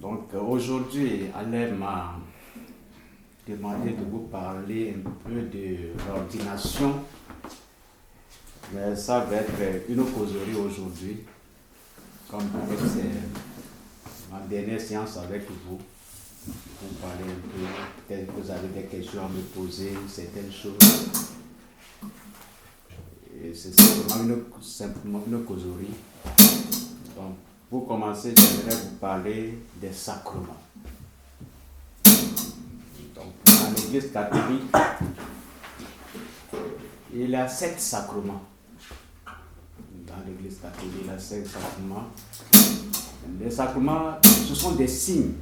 Donc aujourd'hui, Alain m'a demandé de vous parler un peu de l'ordination. Mais ça va être une causerie aujourd'hui, comme peut-être c'est ma dernière séance avec vous. Vous parler un peu, peut-être que vous avez des questions à me poser, certaines choses. Et c'est simplement une causerie. Donc, pour commencer, j'aimerais vous parler des sacrements. Donc, dans l'Église catholique, il y a 7 sacrements. Dans l'Église catholique, il y a 7 sacrements. Les sacrements, ce sont des signes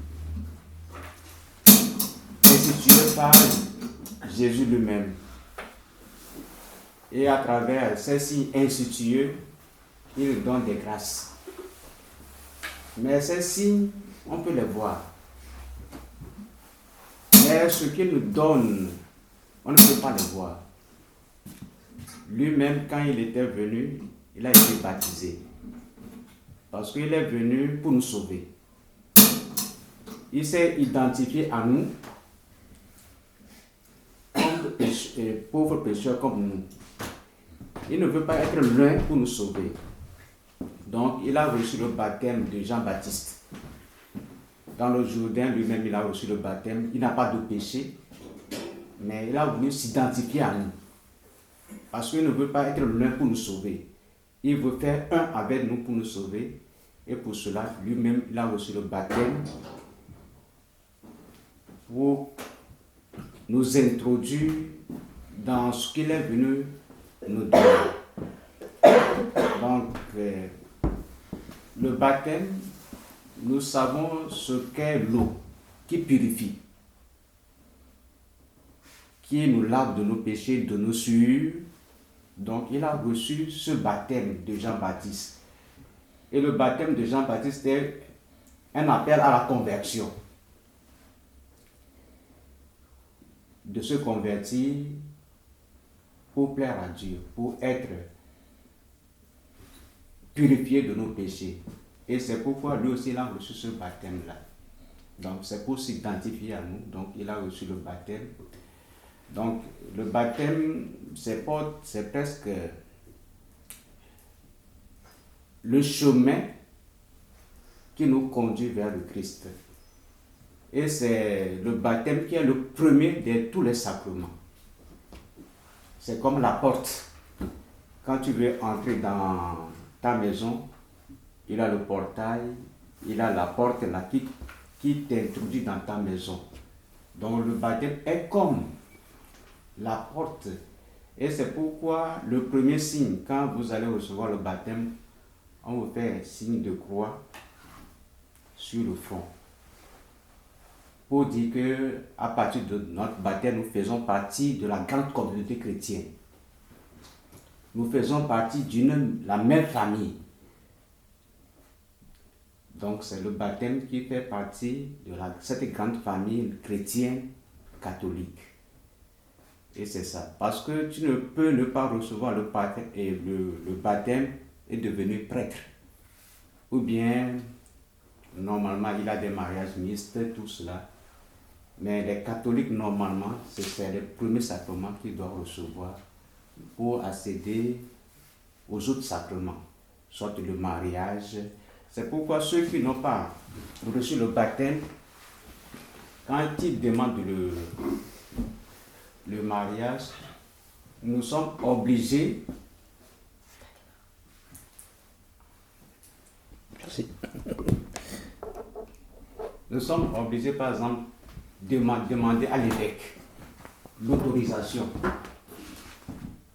institués par Jésus lui-même. Et à travers ces signes institués, il donne des grâces. Mais ces signes, on peut les voir. Mais ce qu'il nous donne, on ne peut pas les voir. Lui-même, quand il était venu, il a été baptisé. Parce qu'il est venu pour nous sauver. Il s'est identifié à nous comme pauvres pécheurs comme nous. Il ne veut pas être loin pour nous sauver. Donc, il a reçu le baptême de Jean-Baptiste. Dans le Jourdain, lui-même, il a reçu le baptême. Il n'a pas de péché, mais il a voulu s'identifier à nous. Parce qu'il ne veut pas être loin pour nous sauver. Il veut faire un avec nous pour nous sauver. Et pour cela, lui-même, il a reçu le baptême pour nous introduire dans ce qu'il est venu nous donner. Donc, le baptême, nous savons ce qu'est l'eau qui purifie, qui nous lave de nos péchés, de nos souillures. Donc, il a reçu ce baptême de Jean-Baptiste. Et le baptême de Jean-Baptiste est un appel à la conversion. De se convertir pour plaire à Dieu, pour être purifié de nos péchés. Et c'est pourquoi lui aussi il a reçu ce baptême-là. Donc c'est pour s'identifier à nous. Donc il a reçu le baptême. Donc le baptême, c'est presque le chemin qui nous conduit vers le Christ. Et c'est le baptême qui est le premier de tous les sacrements. C'est comme la porte. Quand tu veux entrer dans ta maison, il a le portail, il a la porte là qui t'introduit dans ta maison. Donc le baptême est comme la porte. Et c'est pourquoi le premier signe, quand vous allez recevoir le baptême, on vous fait un signe de croix sur le front. Pour dire qu'à partir de notre baptême, nous faisons partie de la grande communauté chrétienne. Nous faisons partie la même famille. Donc c'est le baptême qui fait partie de cette grande famille chrétienne catholique. Et c'est ça. Parce que tu ne peux ne pas recevoir le baptême et devenir prêtre. Ou bien, normalement, il y a des mariages mixtes, tout cela. Mais les catholiques, normalement, c'est le premier sacrement qu'ils doivent recevoir pour accéder aux autres sacrements, soit le mariage. C'est pourquoi ceux qui n'ont pas reçu le baptême, quand ils demandent le mariage, nous sommes obligés par exemple, de demander à l'évêque l'autorisation.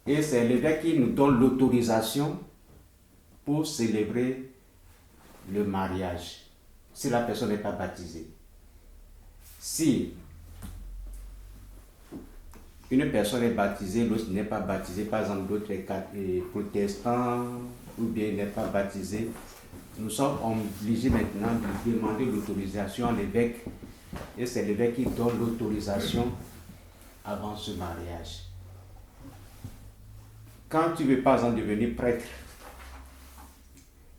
Et c'est l'évêque qui nous donne l'autorisation pour célébrer le mariage, si la personne n'est pas baptisée. Si une personne est baptisée, l'autre n'est pas baptisé, par exemple l'autre est protestant ou bien n'est pas baptisé, nous sommes obligés maintenant de demander l'autorisation à l'évêque. Et c'est l'évêque qui donne l'autorisation avant ce mariage. Quand tu veux par exemple devenir prêtre,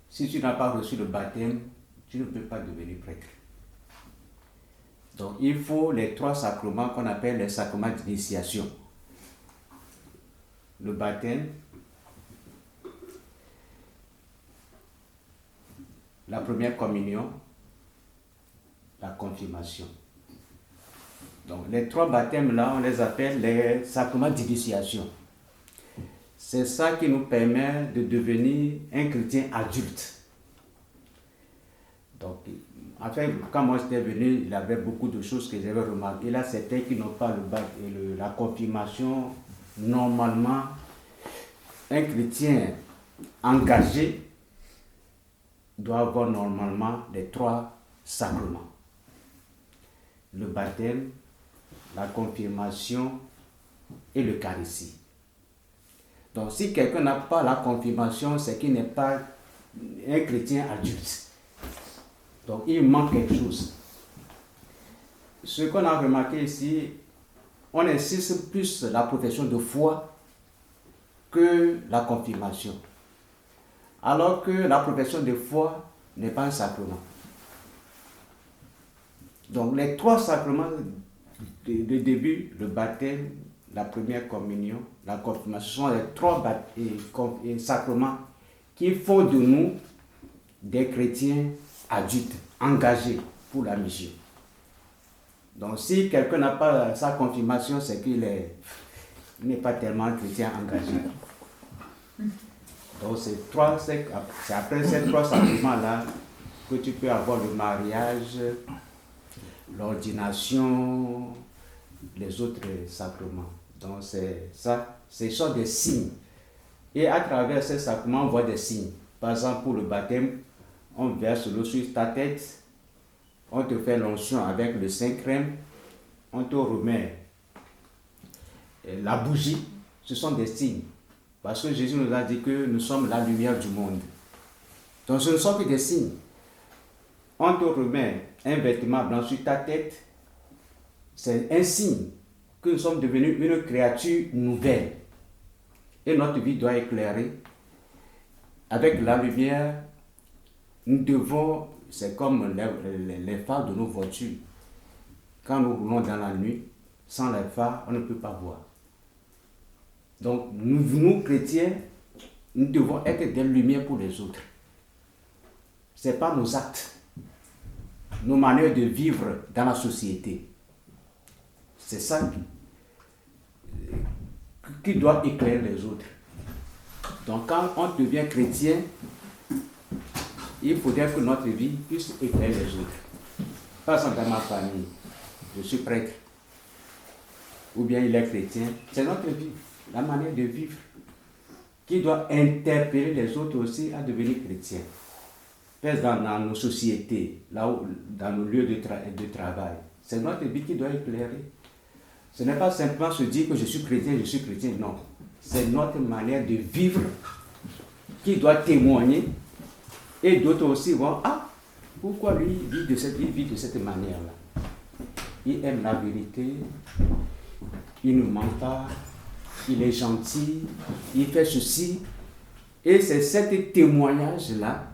si tu n'as pas reçu le baptême, tu ne peux pas devenir prêtre. Donc il faut les 3 sacrements qu'on appelle les sacrements d'initiation. Le baptême, la première communion, la confirmation. Donc les 3 baptêmes là, on les appelle les sacrements d'initiation. C'est ça qui nous permet de devenir un chrétien adulte. Donc, en fait, quand moi j'étais venu, il y avait beaucoup de choses que j'avais remarquées. Là, certains qui n'ont pas la confirmation, normalement, un chrétien engagé doit avoir normalement les 3 sacrements. Le baptême, la confirmation et l'Eucharistie. Donc si quelqu'un n'a pas la confirmation, c'est qu'il n'est pas un chrétien adulte. Donc il manque quelque chose. Ce qu'on a remarqué ici, on insiste plus la profession de foi que la confirmation. Alors que la profession de foi n'est pas un sacrement. Donc les 3 sacrements de début, le baptême, la première communion, la confirmation, ce sont les 3 sacrements qui font de nous des chrétiens adultes, engagés pour la mission. Donc si quelqu'un n'a pas sa confirmation, c'est qu'il n'est pas tellement chrétien engagé. Donc c'est après ces 3 sacrements-là que tu peux avoir le mariage, l'ordination, les autres sacrements. Donc c'est ça, ce sont des signes. Et à travers ces sacrements, on voit des signes. Par exemple, pour le baptême, on verse l'eau sur ta tête, on te fait l'onction avec le Saint-Crème, on te remet la bougie. Ce sont des signes. Parce que Jésus nous a dit que nous sommes la lumière du monde. Donc ce ne sont que des signes. On te remet un vêtement blanc sur ta tête, c'est un signe que nous sommes devenus une créature nouvelle. Et notre vie doit éclairer. Avec la lumière, nous devons, c'est comme les phares de nos voitures. Quand nous roulons dans la nuit, sans les phares, on ne peut pas voir. Donc, nous chrétiens, nous devons être des lumières pour les autres. Ce n'est pas nos actes, nos manières de vivre dans la société. C'est ça qui doit éclairer les autres. Donc quand on devient chrétien, il faudrait que notre vie puisse éclairer les autres. Par exemple, dans ma famille, je suis prêtre, ou bien il est chrétien, c'est notre vie, la manière de vivre, qui doit interpeller les autres aussi à devenir chrétiens. Dans nos sociétés, là où, dans nos lieux de travail, c'est notre vie qui doit éclairer. Ce n'est pas simplement se dire que je suis chrétien, non. C'est notre manière de vivre qui doit témoigner. Et d'autres aussi vont, pourquoi lui il vit de cette manière-là. Il aime la vérité, il ne ment pas, il est gentil, il fait ceci. Et c'est ce témoignage-là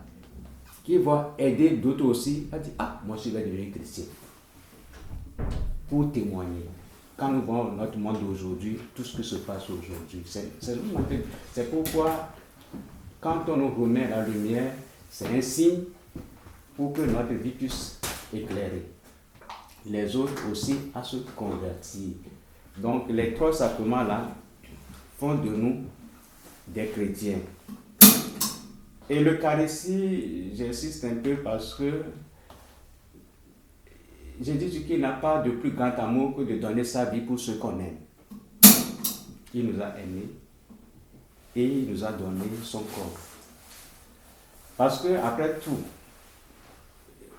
qui va aider d'autres aussi à dire, moi je vais devenir chrétien. Pour témoigner. Quand nous voyons notre monde d'aujourd'hui, tout ce qui se passe aujourd'hui, c'est pourquoi quand on nous remet la lumière, c'est un signe pour que notre vie puisse éclairer. Les autres aussi à se convertir. Donc les 3 sacrements-là font de nous des chrétiens. Et l'Eucharistie, j'insiste un peu parce que Jésus qu'il n'a pas de plus grand amour que de donner sa vie pour ceux qu'on aime. Il nous a aimés et il nous a donné son corps. Parce que, après tout,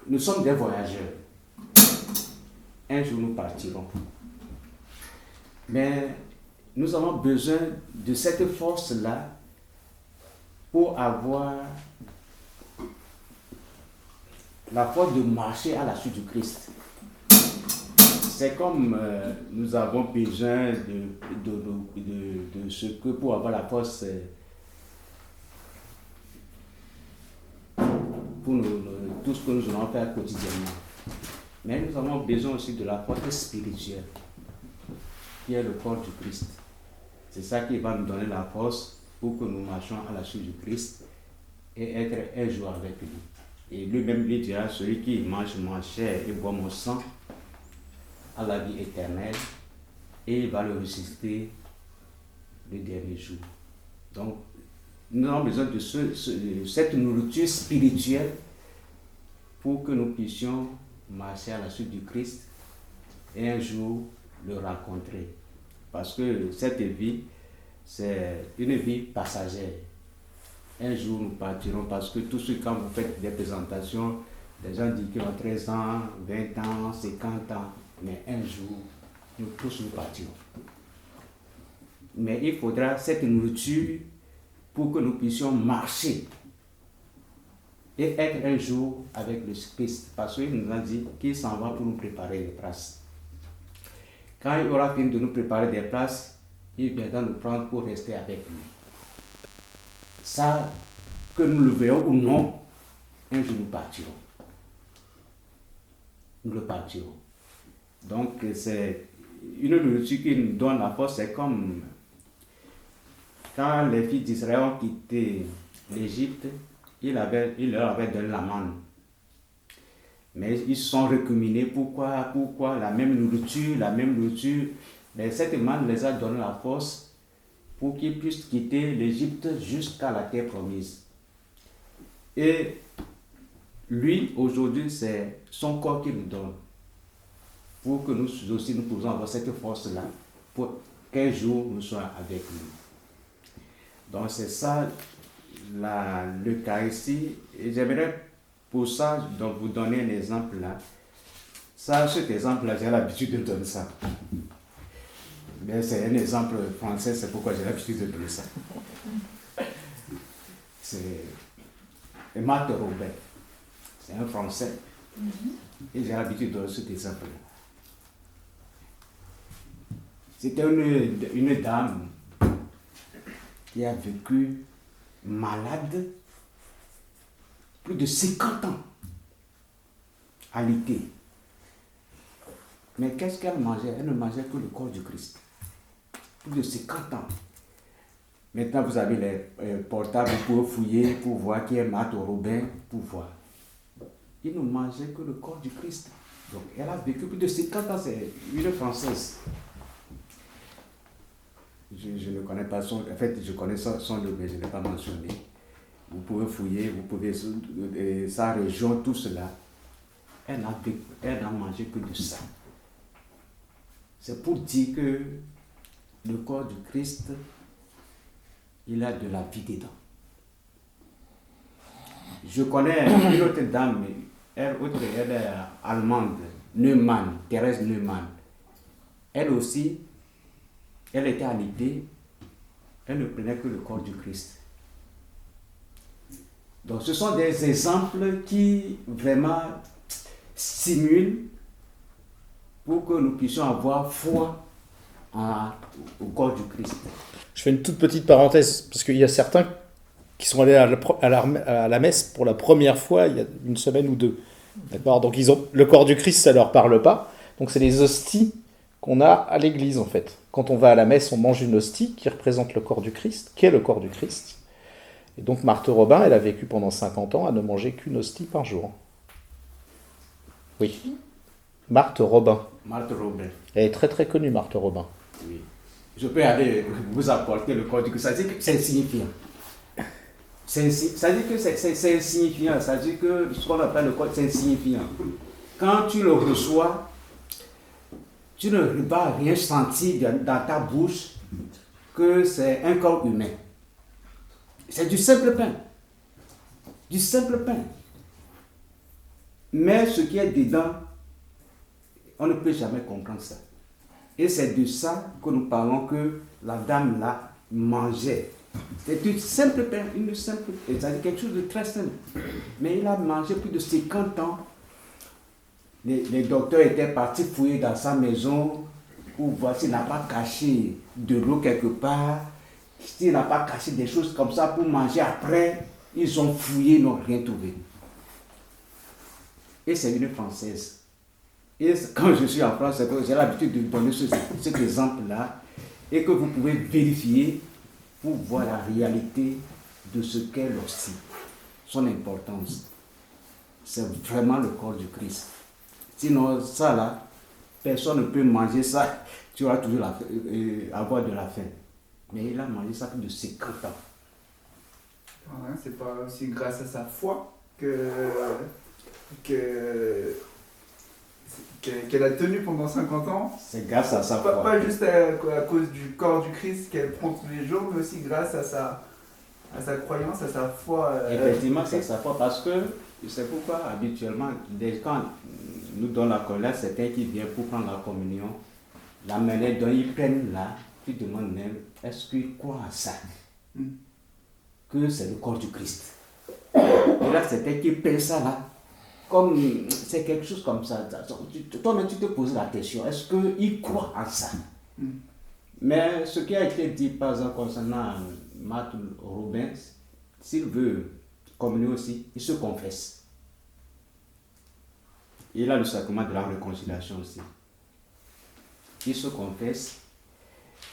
nous sommes des voyageurs. Un jour nous partirons. Mais nous avons besoin de cette force-là pour avoir la force de marcher à la suite du Christ. C'est comme nous avons besoin de ce que pour avoir la force pour tout ce que nous allons faire quotidiennement. Mais nous avons besoin aussi de la force spirituelle, qui est le corps du Christ. C'est ça qui va nous donner la force pour que nous marchions à la suite du Christ et être un jour avec lui. Et lui-même lui dira, celui qui mange ma chair et boit mon sang a la vie éternelle et il va le ressusciter le dernier jour. Donc, nous avons besoin de cette nourriture spirituelle pour que nous puissions marcher à la suite du Christ et un jour le rencontrer. Parce que cette vie, c'est une vie passagère. Un jour, nous partirons parce que tout ce quand vous faites des présentations, les gens disent qu'ils ont 13 ans, 20 ans, 50 ans, mais un jour, nous tous nous partirons. Mais il faudra cette nourriture pour que nous puissions marcher et être un jour avec le Christ. Parce qu'il nous a dit qu'il s'en va pour nous préparer des places. Quand il aura fini de nous préparer des places, il viendra nous prendre pour rester avec lui. Ça, que nous le voyons ou non, un jour nous partirons. Nous le partirons. Donc c'est une nourriture qui nous donne la force. C'est comme quand les filles d'Israël ont quitté l'Égypte, il leur avait donné la manne. Mais ils se sont recriminés. Pourquoi la même nourriture. Mais cette manne les a donné la force pour qu'ils puissent quitter l'Égypte jusqu'à la terre promise. Et lui, aujourd'hui, c'est son corps qui nous donne. Pour que nous aussi, nous pouvons avoir cette force-là, pour qu'un jour nous soyons avec lui. Donc c'est ça, l'Eucharistie. Et j'aimerais pour ça, donc, vous donner un exemple là. Cet exemple-là, j'ai l'habitude de donner ça. Mais c'est un exemple français, c'est pourquoi j'ai l'habitude de donner ça. C'est Marthe Robin. C'est un Français. Et j'ai l'habitude de donner cet exemple-là. C'était une dame qui a vécu malade plus de 50 ans à l'été. Mais qu'est-ce qu'elle mangeait? Elle ne mangeait que le corps du Christ. Plus de 50 ans. Maintenant, vous avez les portables pour fouiller, pour voir qui est Marthe Robin, pour voir. Il ne mangeait que le corps du Christ. Donc, elle a vécu plus de 50 ans, c'est une Française. Je ne connais pas son... En fait, je connais son nom, mais je ne l'ai pas mentionné. Vous pouvez fouiller, vous pouvez... sa région, tout cela. Elle n'a mangé que de ça. C'est pour dire que le corps du Christ, il a de la vie dedans. Je connais une autre dame, elle est allemande, Neumann, Thérèse Neumann. Elle aussi, elle était à l'été, elle ne prenait que le corps du Christ. Donc ce sont des exemples qui vraiment stimulent pour que nous puissions avoir foi au corps du Christ. Je fais une toute petite parenthèse, parce qu'il y a certains qui sont allés à la messe pour la première fois il y a une semaine ou deux. D'accord ? Donc le corps du Christ, ça ne leur parle pas. Donc c'est les hosties qu'on a à l'église en fait. Quand on va à la messe, on mange une hostie qui représente le corps du Christ, qui est le corps du Christ. Et donc Marthe Robin, elle a vécu pendant 50 ans à ne manger qu'une hostie par jour. Oui. Marthe Robin. Marthe Robin. Elle est très très connue, Marthe Robin. Oui. Je peux aller vous apporter le corps du Christ. Ça veut dire que c'est insignifiant. Ça veut dire que c'est insignifiant. Ça veut dire que ce qu'on appelle le corps, c'est insignifiant. Quand tu le reçois, tu ne vas rien sentir dans ta bouche que c'est un corps humain. C'est du simple pain. Du simple pain. Mais ce qui est dedans, on ne peut jamais comprendre ça. Et c'est de ça que nous parlons que la dame là mangeait. C'est du simple pain, c'est-à-dire quelque chose de très simple. Mais il a mangé plus de 50 ans. Les docteurs étaient partis fouiller dans sa maison pour voir s'il n'a pas caché de l'eau quelque part, s'il n'a pas caché des choses comme ça pour manger après. Ils ont fouillé, ils n'ont rien trouvé. Et c'est une Française. Et quand je suis en France, c'est que j'ai l'habitude de donner cet exemple-là et que vous pouvez vérifier pour voir la réalité de ce qu'est l'hostie, son importance. C'est vraiment le corps du Christ. Sinon, ça là, personne ne peut manger ça, tu vas toujours avoir de la faim. Mais il a mangé ça plus de 50 ans. Ouais, c'est pas aussi grâce à sa foi qu'elle a tenu pendant 50 ans. C'est grâce à sa foi. Pas juste à cause du corps du Christ qu'elle prend tous les jours, mais aussi grâce à sa croyance, à sa foi. Effectivement, c'est sa foi parce que c'est pourquoi habituellement, quand nous donnons la communion, certains qui viennent pour prendre la communion, la manière dont ils prennent là, tu demandes même, est-ce qu'ils croient à ça? Que c'est le corps du Christ. Et là, certains qui prennent ça là, comme c'est quelque chose comme ça. Toi-même, tu te poses la question, est-ce qu'ils croient à ça? Mais ce qui a été dit, par exemple, concernant Marc Robin, s'il veut communier aussi, il se confesse. Il a le sacrement de la réconciliation aussi. Il se confesse.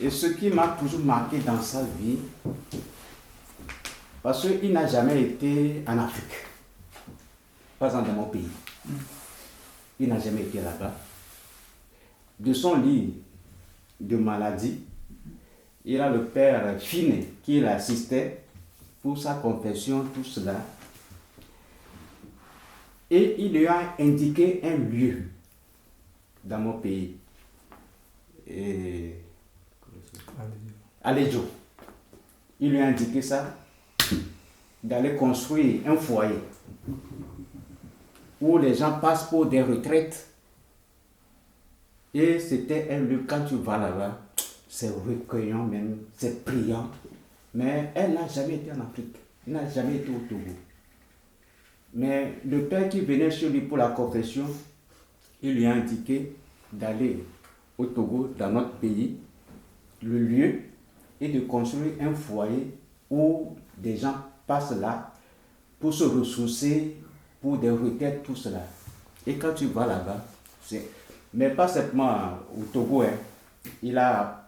Et ce qui m'a toujours marqué dans sa vie, parce qu'il n'a jamais été en Afrique, pas dans mon pays. Il n'a jamais été là-bas. De son lit de maladie, il a le père Finet qui l'assistait pour sa confession, tout cela. Et il lui a indiqué un lieu dans mon pays. Aléjo. Il lui a indiqué ça, d'aller construire un foyer où les gens passent pour des retraites. Et c'était un lieu, quand tu vas là-bas, c'est recueillant même, c'est priant. Mais elle n'a jamais été en Afrique, elle n'a jamais été au Togo. Mais le père qui venait chez lui pour la confession, il lui a indiqué d'aller au Togo, dans notre pays, le lieu, et de construire un foyer où des gens passent là pour se ressourcer, pour des retraites, tout cela. Et quand tu vas là-bas, mais pas simplement au Togo, hein. Il a,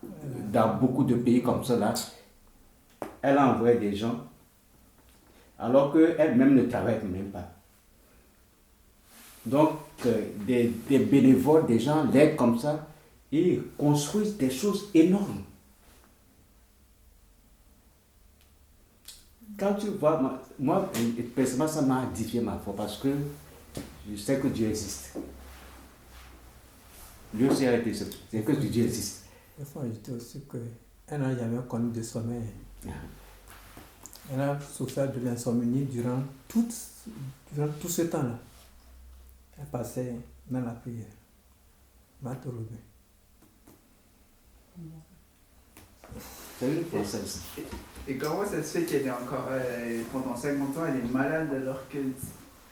dans beaucoup de pays comme cela, elle a envoyé des gens, alors qu'elle-même ne travaille même pas. Donc, des bénévoles, des gens l'aident comme ça, ils construisent des choses énormes. Quand tu vois, moi, personnellement, ça m'a édifié ma foi parce que je sais que Dieu existe. Lui aussi a été ce, c'est que Dieu existe. Des fois, je dis aussi qu'elle n'a jamais connu de sommeil. Elle a souffert de l'insomnie durant tout ce temps-là. Elle passait dans la prière. C'est une princesse. Et comment ça se fait qu'elle est encore, pendant 50 ans, elle est malade alors qu'elle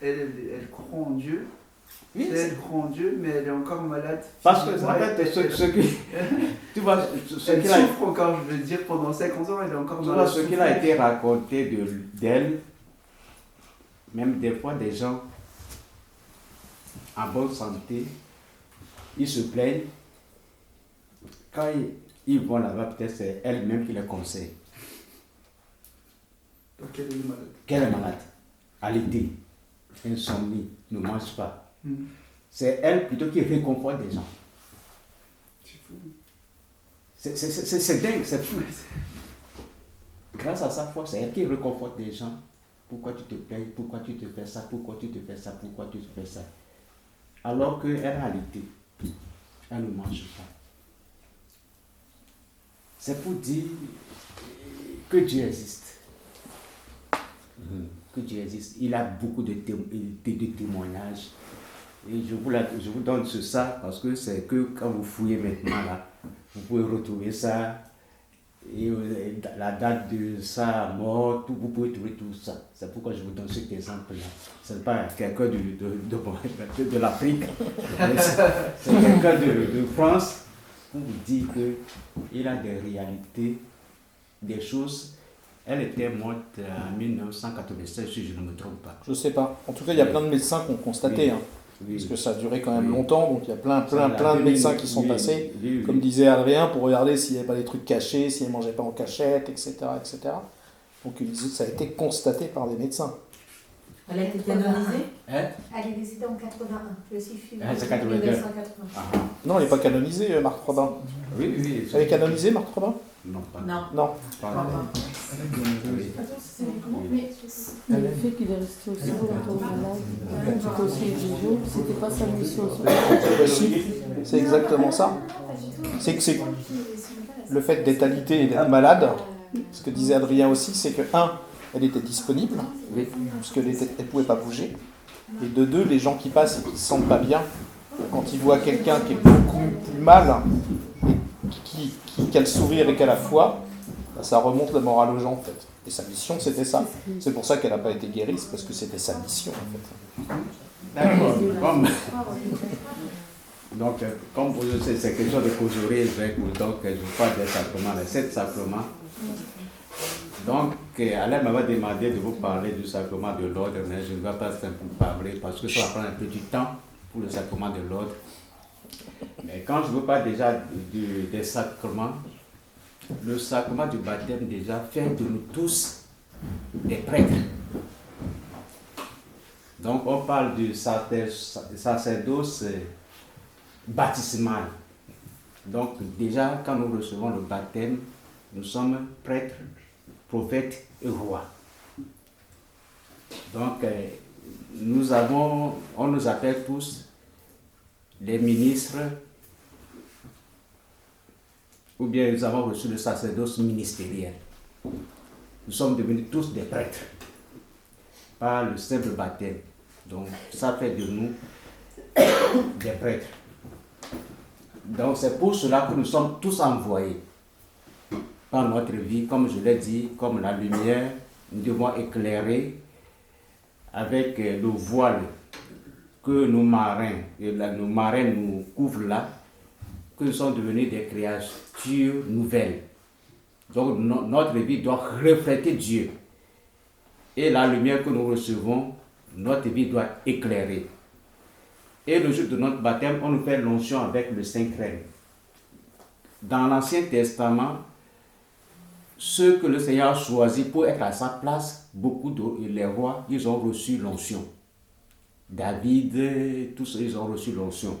elle croit en Dieu? Oui, elle croit en Dieu, mais elle est encore malade. Parce que, en fait, ce qui. Tu vois, elle souffre encore, je veux dire, pendant 50 ans, elle est encore malade. Tu vois, ce qu'il a été raconté d'elle, même des fois, des gens en bonne santé, ils se plaignent. Quand ils vont là-bas, peut-être c'est elle-même qui les conseille. Donc elle est malade. Qu'elle est malade, alitée, insomnie, ne mange pas. C'est elle plutôt qui réconforte des gens. C'est fou. C'est dingue, c'est fou. Grâce à sa foi, c'est elle qui réconforte des gens. Pourquoi tu te plains? Pourquoi tu te fais ça? Pourquoi tu te fais ça? Pourquoi tu te fais ça? Alors qu'elle est alitée, elle ne mange pas. C'est pour dire que Dieu existe. Que Dieu existe. Il a beaucoup de témoignages. Et je vous donne ça parce que c'est que quand vous fouillez maintenant là, vous pouvez retrouver ça. Et la date de sa mort, vous pouvez trouver tout ça. C'est pourquoi je vous donne cet exemple-là. Ce n'est pas quelqu'un de l'Afrique, c'est quelqu'un de France pour vous dire qu'il a des réalités, des choses. Elle était morte en 1987, si je ne me trompe pas. Je ne sais pas. En tout cas, il y a plein de médecins qui ont constaté. Oui. Hein. Oui. Parce que ça a duré quand même Oui. longtemps, donc il y a plein Ça l'a de donné, médecins qui sont oui, passés, oui, oui. comme disait Adrien, pour regarder s'il n'y avait pas des trucs cachés, s'ils ne mangeaient pas en cachette, etc. etc. Donc ça a été constaté par des médecins. Elle a été canonisée. Hein? Elle est décédée en 81, le 6 février Ah, c'est 82. 1980. Ah, Non, elle n'est pas canonisée, Marthe Robin. oui, oui. Elle est canonisée, Marthe Robin? Non, pas. Non. Non. Pas. Oui. Mais le fait qu'il est resté aussi longtemps malade, tout aussi exigeant, c'était pas sa mission. Si, c'est exactement ça. C'est que c'est le fait d'être alité et d'être malade, ce que disait Adrien aussi, c'est que, elle était disponible, Oui. parce qu'elle ne pouvait pas bouger, et de deux, les gens qui passent et qui ne se sentent pas bien, quand ils voient quelqu'un qui est beaucoup plus mal, et qui a le sourire et qui a la foi, ça remonte le moral aux gens, en fait. Et sa mission, c'était ça. C'est pour ça qu'elle n'a pas été guérie, c'est parce que c'était sa mission, en fait. D'accord. Donc, comme vous le savez, c'est quelque chose de causerie avec vous, donc je parle des sacrements, les 7 sacrements. Donc, Alain m'avait demandé de vous parler du sacrement de l'ordre, mais je ne vais pas simplement parler parce que ça va prendre un peu du temps pour le sacrement de l'ordre. Mais quand je vous parle déjà des sacrements, le sacrement du baptême déjà fait de nous tous des prêtres. Donc, on parle du sacerdoce baptismal. Donc, déjà, quand nous recevons le baptême, nous sommes prêtres, prophètes et rois. Donc, on nous appelle tous les ministres, ou bien nous avons reçu le sacerdoce ministériel. Nous sommes devenus tous des prêtres par le simple baptême. Donc, ça fait de nous des prêtres. Donc, c'est pour cela que nous sommes tous envoyés par notre vie, comme je l'ai dit, comme la lumière, nous devons éclairer avec le voile que nos marins nous couvrent là, que nous sommes devenus des créatures nouvelles. Donc notre vie doit refléter Dieu. Et la lumière que nous recevons, notre vie doit éclairer. Et le jour de notre baptême, on nous fait l'onction avec le Saint-Crème. Dans l'Ancien Testament, ceux que le Seigneur a choisis pour être à sa place, beaucoup de les rois, ils ont reçu l'onction. David, tous ils ont reçu l'onction.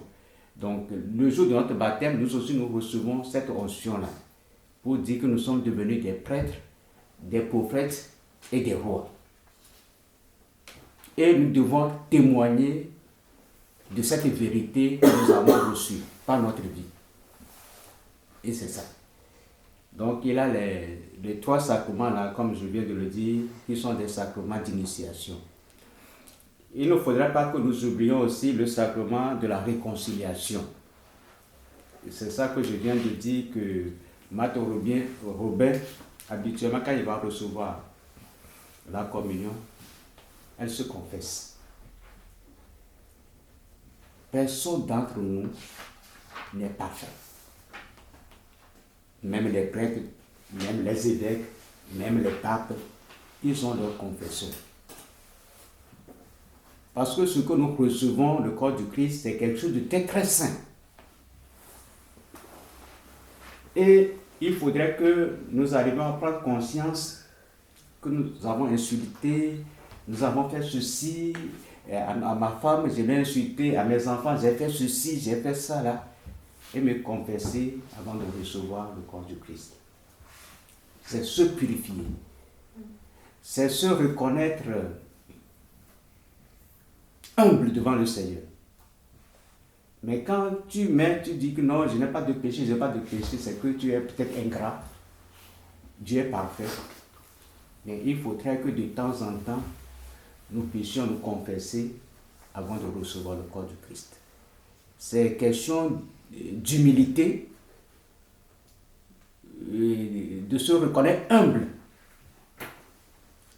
Donc, le jour de notre baptême, nous aussi nous recevons cette onction-là pour dire que nous sommes devenus des prêtres, des prophètes et des rois. Et nous devons témoigner de cette vérité que nous avons reçue par notre vie. Et c'est ça. Donc, il y a les 3 sacrements là, comme je viens de le dire, qui sont des sacrements d'initiation. Il ne faudrait pas que nous oublions aussi le sacrement de la réconciliation. Et c'est ça que je viens de dire que Marthe Robin, habituellement, quand il va recevoir la communion, elle se confesse. Personne d'entre nous n'est parfait. Même les prêtres, même les évêques, même les papes, ils ont leur confession. Parce que ce que nous recevons, le corps du Christ, c'est quelque chose de très très saint. Et il faudrait que nous arrivions à prendre conscience que nous avons insulté, nous avons fait ceci, à ma femme, je l'ai insulté, à mes enfants, j'ai fait ceci, j'ai fait ça là, et me confesser avant de recevoir le corps du Christ. C'est se purifier. C'est se reconnaître humble devant le Seigneur. Mais quand tu dis que non, je n'ai pas de péché, c'est que tu es peut-être ingrat. Dieu est parfait. Mais il faudrait que de temps en temps, nous puissions nous confesser avant de recevoir le corps du Christ. C'est question d'humilité, de se reconnaître humble.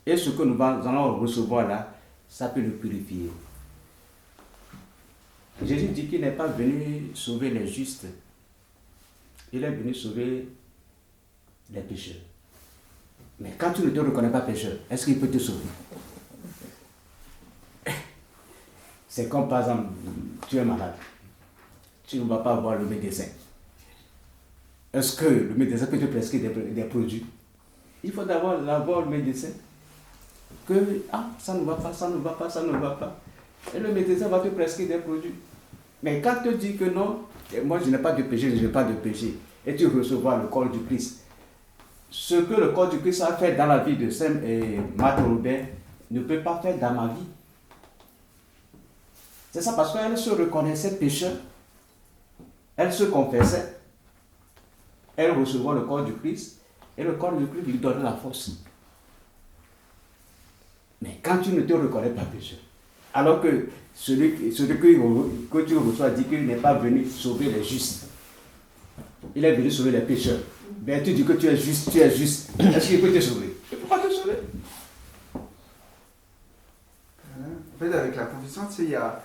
Et ce que nous allons recevoir là, ça peut nous purifier. Jésus dit qu'il n'est pas venu sauver les justes, il est venu sauver les pécheurs. Mais quand tu ne te reconnais pas pécheur, est-ce qu'il peut te sauver? C'est comme par exemple, tu es malade. Tu ne vas pas voir le médecin. Est-ce que le médecin peut te prescrire des produits? Il faut d'abord voir le médecin. Que ça ne va pas, ça ne va pas, ça ne va pas. Et le médecin va te prescrire des produits. Mais quand tu dis que non, moi je n'ai pas de péché, je n'ai pas de péché, et tu recevras le corps du Christ. Ce que le corps du Christ a fait dans la vie de Sam et Marthe Robert ne peut pas faire dans ma vie. C'est ça, parce qu'elle se reconnaissait pécheur, elle se confessait, elle recevait le corps du Christ, et le corps du Christ lui donnait la force. Mais quand tu ne te reconnais pas pécheur, alors que celui que tu reçois dit qu'il n'est pas venu sauver les justes, il est venu sauver les pécheurs. Ben tu dis que tu es juste, est-ce qu'il peut te sauver? Il ne peut pas te sauver. En fait, avec la confession, tu sais, il y a...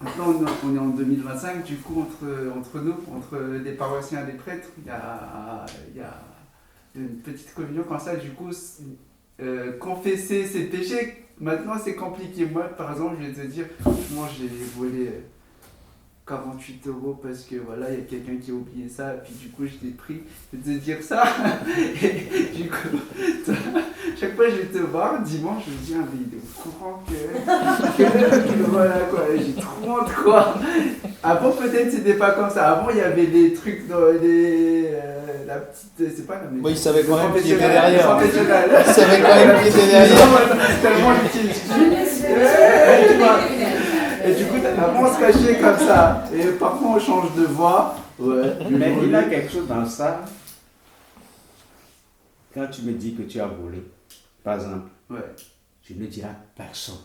Maintenant, on est en 2025, du coup, entre nous, entre les paroissiens et les prêtres, il y a une petite communion comme ça, du coup, confesser ses péchés, maintenant c'est compliqué. Moi, par exemple, je vais te dire, franchement, j'ai volé 48 € parce que voilà, il y a quelqu'un qui a oublié ça, et puis du coup, je l'ai pris. Je vais te dire ça, et du coup, chaque fois que je vais te voir, dimanche, je me dis, mais il est au courant que voilà quoi, j'ai trop honte quoi. Avant, peut-être c'était pas comme ça. Avant, il y avait des trucs dans la petite, c'est pas la même. Oui, il savait quand même qui était Professionnel, derrière. professionnel. Il savait quand même qui était derrière. Tellement j'utilise. Et du coup, avant on se cachait comme ça. Et parfois on change de voix. Ouais. Mais il y a quelque chose dans ça. Quand tu me dis que tu as volé, par exemple, je ne dirai à personne.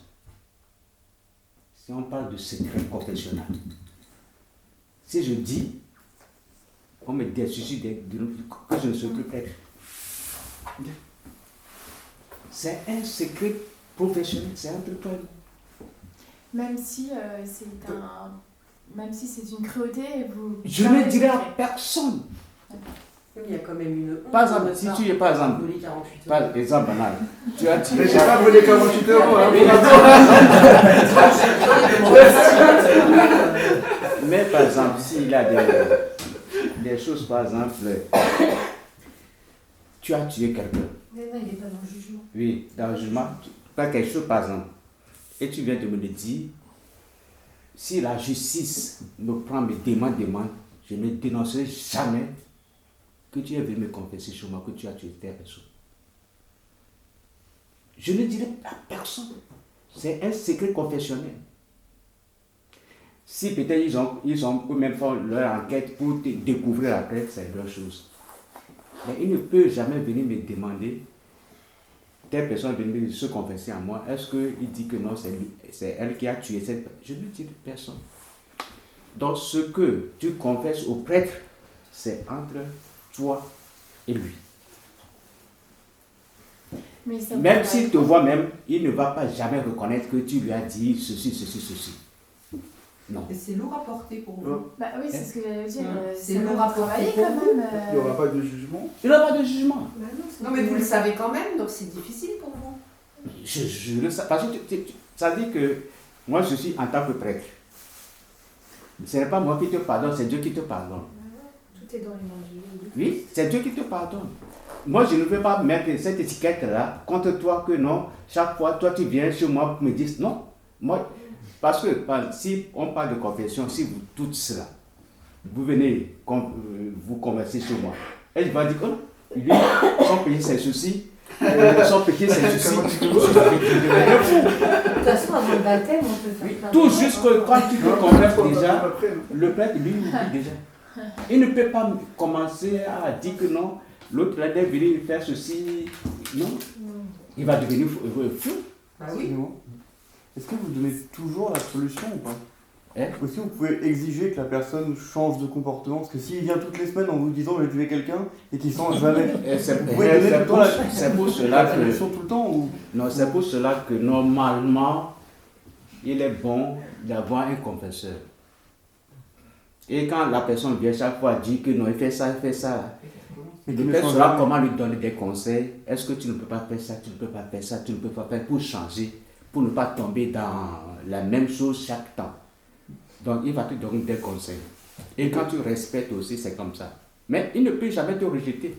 Si on parle de secret confessionnel, si je dis, on me dit que je ne suis que prêtre, c'est un secret professionnel, c'est entre toi et nous. Même si c'est une cruauté, vous... Je ne dirai à personne. Il y a quand même une honte. Par exemple, si tu es par exemple, par exemple banal, tu as tiré. Mais j'ai pas volé 48 €. Mais par exemple, s'il y a des choses, par exemple, tu as tué quelqu'un. Mais non, il n'est pas dans le jugement. Oui, dans le jugement, pas quelque chose par exemple. Et tu viens de me le dire, si la justice me prend, me demande, je ne dénoncerai jamais que tu es venu me confesser chez moi, que tu as tué telle personne. Je ne dirai à personne. C'est un secret confessionnel. Si peut-être ils ont eux-mêmes fait leur enquête pour découvrir après, c'est leur chose. Mais ils ne peuvent jamais venir me demander, telle personne est venue se confesser à moi, est-ce qu'il dit que non, c'est elle qui a tué cette personne? Je ne dis personne. Donc ce que tu confesses au prêtre, c'est entre toi et lui. Même s'il te voit même, il ne va pas jamais reconnaître que tu lui as dit ceci. Non. Et c'est lourd à porter pour vous. Bah oui, c'est ce que j'allais dire. C'est C'est lourd lourd à à travailler porter quand pour même. Il n'y aura pas de jugement. Il n'y aura pas de jugement. Bah Non, mais vous le savez quand même, donc c'est difficile pour vous. Je le sais. Parce que ça dit que moi je suis en tant que prêtre. Ce n'est pas moi qui te pardonne, c'est Dieu qui te pardonne. Tout est dans l'évangile. Oui, c'est Dieu qui te pardonne. Moi, je ne veux pas mettre cette étiquette-là contre toi que non, chaque fois, toi, tu viens chez moi pour me dire non. Moi, parce que si on parle de confession, si vous toutes cela, vous venez vous converser chez moi, et je vais dire que lui, son péché, c'est ceci, son péché, c'est ceci. De toute façon, avant le baptême, on peut faire plein de Tout choses, juste hein. quand tu te converses déjà, le prêtre, lui, oublie déjà. Il ne peut pas commencer à dire que non, l'autre là doit venir faire ceci. Non. Il va devenir fou. Ah oui. Excusez-moi. Est-ce que vous donnez toujours la solution ou pas? Hein? Ou est-ce que vous pouvez exiger que la personne change de comportement? Parce que s'il vient toutes les semaines en vous disant j'ai tué quelqu'un et qu'il ne change jamais, C'est vous pouvez donner tout le temps pour cela la que solution tout le temps ou... non, c'est pour cela que normalement il est bon d'avoir un confesseur. Et quand la personne vient chaque fois dire que non, il fait ça, Et le père saura comment lui donner des conseils. Est-ce que tu ne peux pas faire ça, tu ne peux pas faire ça, tu ne peux pas faire pour changer. pour ne pas tomber dans la même chose chaque temps. Donc, il va te donner des conseils. Et quand tu respectes aussi, c'est comme ça. Mais il ne peut jamais te rejeter.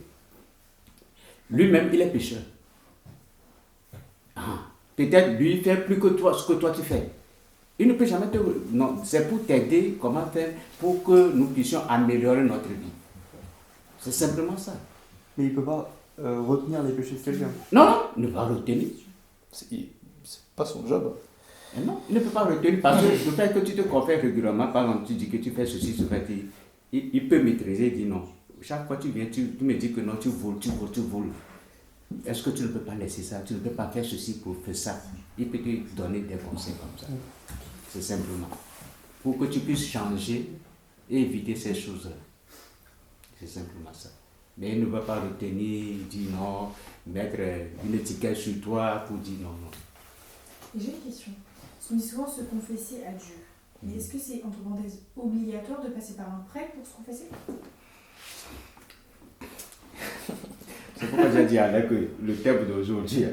Lui-même, il est pécheur. Peut-être lui fait plus que toi, ce que toi tu fais. Il ne peut jamais te... Non, c'est pour t'aider, comment faire, pour que nous puissions améliorer notre vie. C'est simplement ça. Mais il ne peut pas retenir les péchés de quelqu'un. Non, non, il ne va pas retenir. C'est pas son job. Et non, il ne peut pas retenir parce que le fait que tu te confères régulièrement, par exemple, tu dis que tu fais ceci, ce fait, il peut maîtriser, il dit non. Chaque fois que tu viens, tu me dis que non, tu voles. Est-ce que tu ne peux pas laisser ça? Tu ne peux pas faire ceci pour faire ça? Il peut te donner des conseils comme ça. C'est simplement pour que tu puisses changer et éviter ces choses-là. C'est simplement ça. Mais il ne va pas retenir, dire non, mettre une étiquette sur toi pour dire non, non. Et j'ai une question. On dit souvent se confesser à Dieu. Mais est-ce que c'est, entre parenthèses, obligatoire de passer par un prêtre pour se confesser? C'est pourquoi j'ai dit Alain que le thème d'aujourd'hui,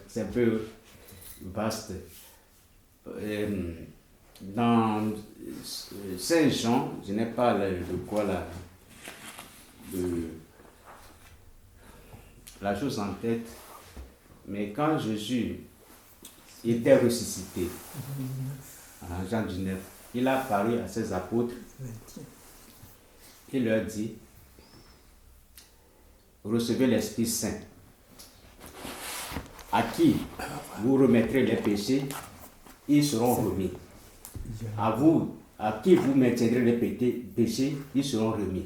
c'est un peu vaste. Dans Saint Jean, je n'ai pas de quoi la chose en tête, mais quand Jésus était ressuscité, en Jean 19, il a parlé à ses apôtres, il leur dit: recevez l'Esprit Saint, à qui vous remettrez les péchés, ils seront remis. À qui vous maintiendrez les péchés, ils seront remis.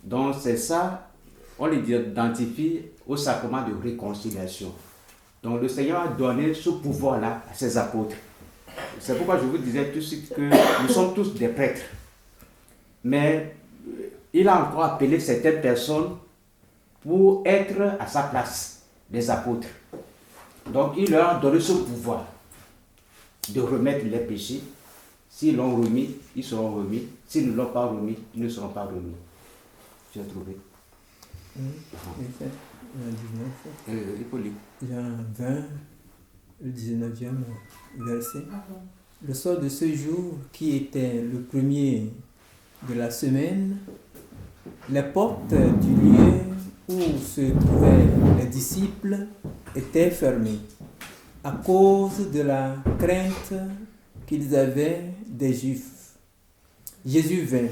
Donc c'est ça, on les identifie au sacrement de réconciliation. Donc le Seigneur a donné ce pouvoir-là à ses apôtres. C'est pourquoi je vous disais tout de suite que nous sommes tous des prêtres. Mais il a encore appelé certaines personnes pour être à sa place, des apôtres. Donc il leur a donné ce pouvoir de remettre les péchés. S'ils l'ont remis, ils seront remis. S'ils ne l'ont pas remis, ils ne seront pas remis. Tu as trouvé? Jean 20, le 19e verset. Le soir de ce jour, qui était le premier de la semaine, les portes du lieu où se trouvaient les disciples étaient fermées à cause de la crainte qu'ils avaient des Juifs. Jésus vint,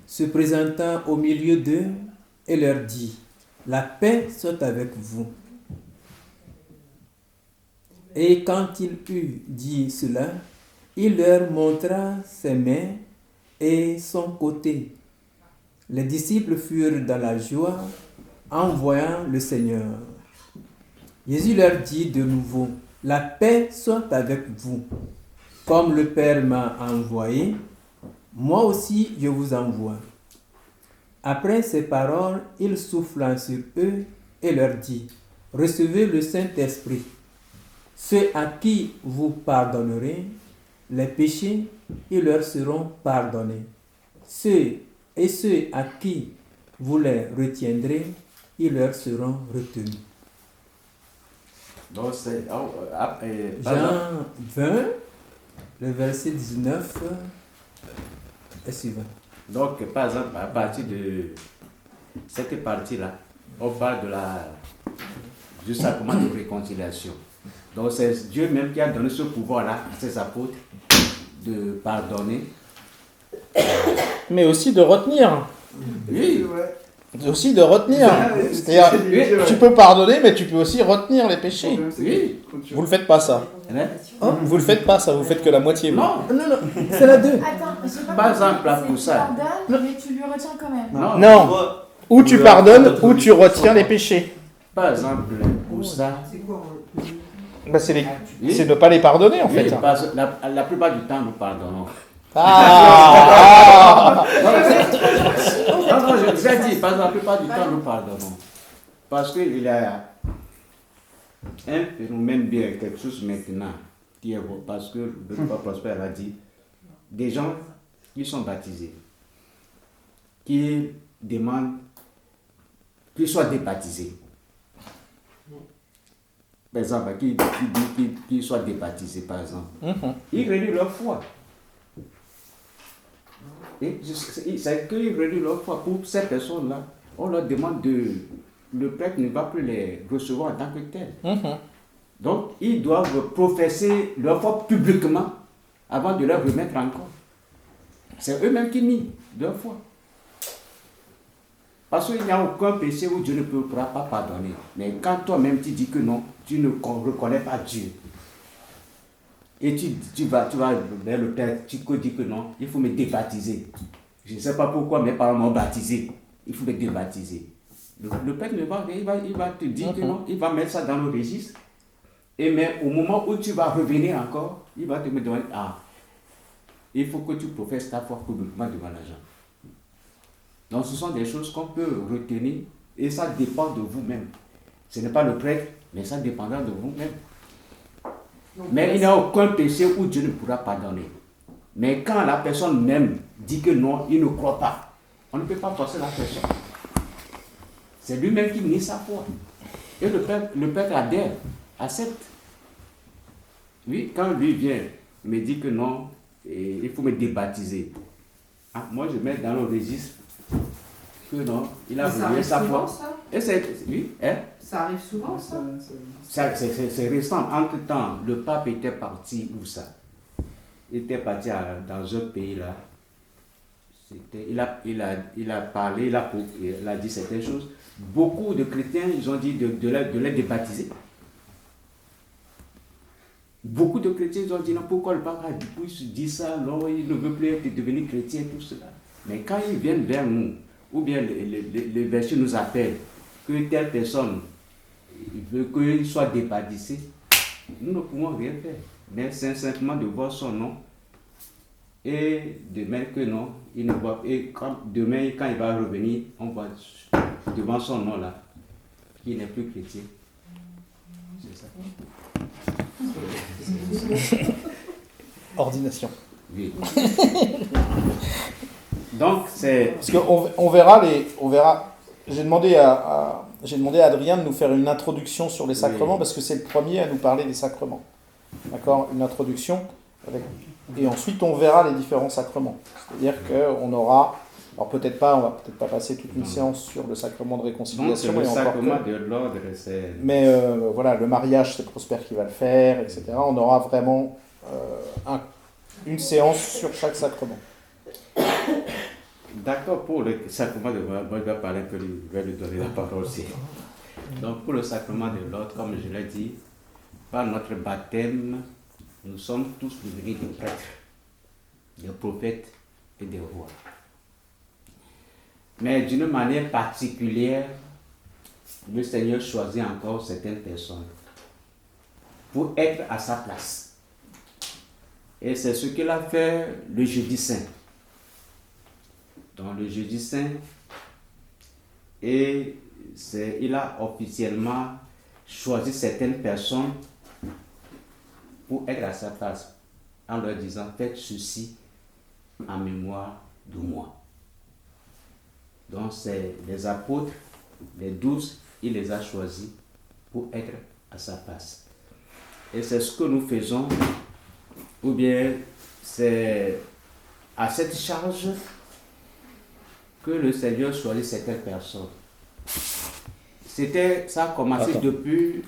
se présenta au milieu d'eux et leur dit: la paix soit avec vous. Et quand il eut dit cela, il leur montra ses mains et son côté. Les disciples furent dans la joie en voyant le Seigneur. Jésus leur dit de nouveau: la paix soit avec vous. Comme le Père m'a envoyé, moi aussi je vous envoie. Après ces paroles, il souffla sur eux et leur dit: recevez le Saint-Esprit. Ceux à qui vous pardonnerez les péchés, ils leur seront pardonnés. Ceux à qui vous les retiendrez, ils leur seront retenus. Donc c'est Jean 20, le verset 19 et suivant. Donc, par exemple, à partir de cette partie-là, on parle du sacrement de réconciliation. Donc, c'est Dieu même qui a donné ce pouvoir-là à ses apôtres de pardonner. Mais aussi de retenir. Oui. Aussi de retenir. C'est-à-dire, tu peux pardonner, mais tu peux aussi retenir les péchés. Oui. Vous le faites pas, ça. Vous le faites pas, ça. Vous faites que la moitié. Non, c'est la deux. Attends, j'ai pas par compris. exemple, là, pour Tu ça. pardonnes, mais tu lui retiens quand même. Non. Ou tu pardonnes, ou tu retiens les péchés. Par exemple, pour ça. Bah, c'est ne pas les pardonner, en Oui, fait. parce que la plupart du temps, nous pardonnons. Ah. Non, je vous ai dit, parce que la plupart du temps, nous pardonnons. Parce qu'il y a un phénomène bien, quelque chose maintenant, qui est bon, parce que le papa Prosper a dit, des gens qui sont baptisés, qui demandent qu'ils soient débaptisés. par exemple, qui soient débaptisés, par exemple, ils renient leur foi. Et c'est qu'ils renient leur foi. Pour ces personnes-là, on leur demande le prêtre ne va plus les recevoir en tant que tel. Donc, ils doivent professer leur foi publiquement avant de leur remettre en cause. C'est eux-mêmes qui nient leur foi. Parce qu'il n'y a aucun péché où Dieu ne pourra pas pardonner. Mais quand toi-même tu dis que non, tu ne reconnais pas Dieu. Et tu vas vers le Père, tu dis que non, il faut me débaptiser. Je ne sais pas pourquoi mes parents m'ont baptisé. Il faut me débaptiser. Le Père il va te dire que non, il va mettre ça dans le registre. Mais au moment où tu vas revenir encore, il va te demander, il faut que tu professes ta foi publiquement devant les gens. Donc ce sont des choses qu'on peut retenir et ça dépend de vous-même. Ce n'est pas le prêtre, mais ça dépendra de vous-même. Mais il n'y a aucun péché où Dieu ne pourra pardonner. Mais quand la personne même dit que non, il ne croit pas, on ne peut pas forcer la personne. C'est lui-même qui nie sa foi. Et le prêtre adhère, accepte. Oui, quand lui vient, me dit que non, il faut me débaptiser. Moi, je mets dans le registre que non, il a oublié sa foi. Et oui, ça arrive souvent, ça. C'est récent. Entre-temps, le pape était parti où ça? Il était parti dans un pays là. Il a parlé, il a dit certaines choses. Beaucoup de chrétiens, ils ont dit de les débaptiser. Beaucoup de chrétiens, ils ont dit non, pourquoi le pape a dit ça? Non, il ne veut plus être devenu chrétien, tout cela. Mais quand ils viennent vers nous, ou bien les versets nous appellent que telle personne veut qu'il soit débaptisé, nous ne pouvons rien faire. Mais c'est simplement de voir son nom et de mettre que non, il ne voit, et demain, quand il va revenir, on voit devant son nom là qu'il n'est plus chrétien. C'est ça. Ordination. Oui. Donc c'est. Parce qu'on verra J'ai demandé à Adrien de nous faire une introduction sur les sacrements, parce que c'est le premier à nous parler des sacrements. D'accord? Une introduction et ensuite on verra les différents sacrements. C'est-à-dire qu'on aura, alors on va peut-être pas passer toute une séance sur le sacrement de réconciliation. Donc, le sacrement de l'ordre, c'est. Mais voilà, le mariage, c'est Prosper qui va le faire, etc. On aura vraiment une séance sur chaque sacrement. D'accord, pour le sacrement de l'ordre, je vais parler un peu, je vais lui donner la parole aussi. Donc pour le sacrement de l'ordre, comme je l'ai dit, par notre baptême, nous sommes tous devenus des prêtres, des prophètes et des rois. Mais d'une manière particulière, le Seigneur choisit encore certaines personnes pour être à sa place. Et c'est ce qu'il a fait le jeudi saint. Dans le jeudi saint, et il a officiellement choisi certaines personnes pour être à sa place, en leur disant faites ceci en mémoire de moi. Donc c'est les apôtres, les 12, il les a choisis pour être à sa place. Et c'est ce que nous faisons, ou bien c'est à cette charge que le Seigneur choisit certaines personnes. Ça a commencé depuis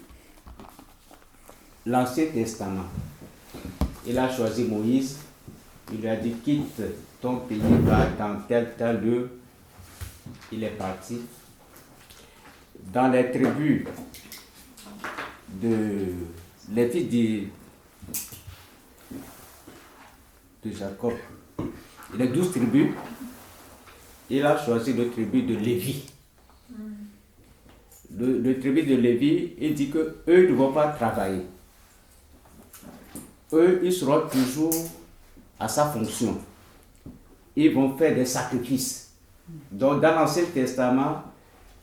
l'Ancien Testament. Il a choisi Moïse, il lui a dit quitte ton pays, va dans tel lieu. Il est parti. Dans les tribus les fils de Jacob, les 12 tribus, il a choisi le tribu de Lévi. Le tribu de Lévi, il dit que eux ne vont pas travailler. Eux, ils seront toujours à sa fonction. Ils vont faire des sacrifices. Donc, dans l'Ancien Testament,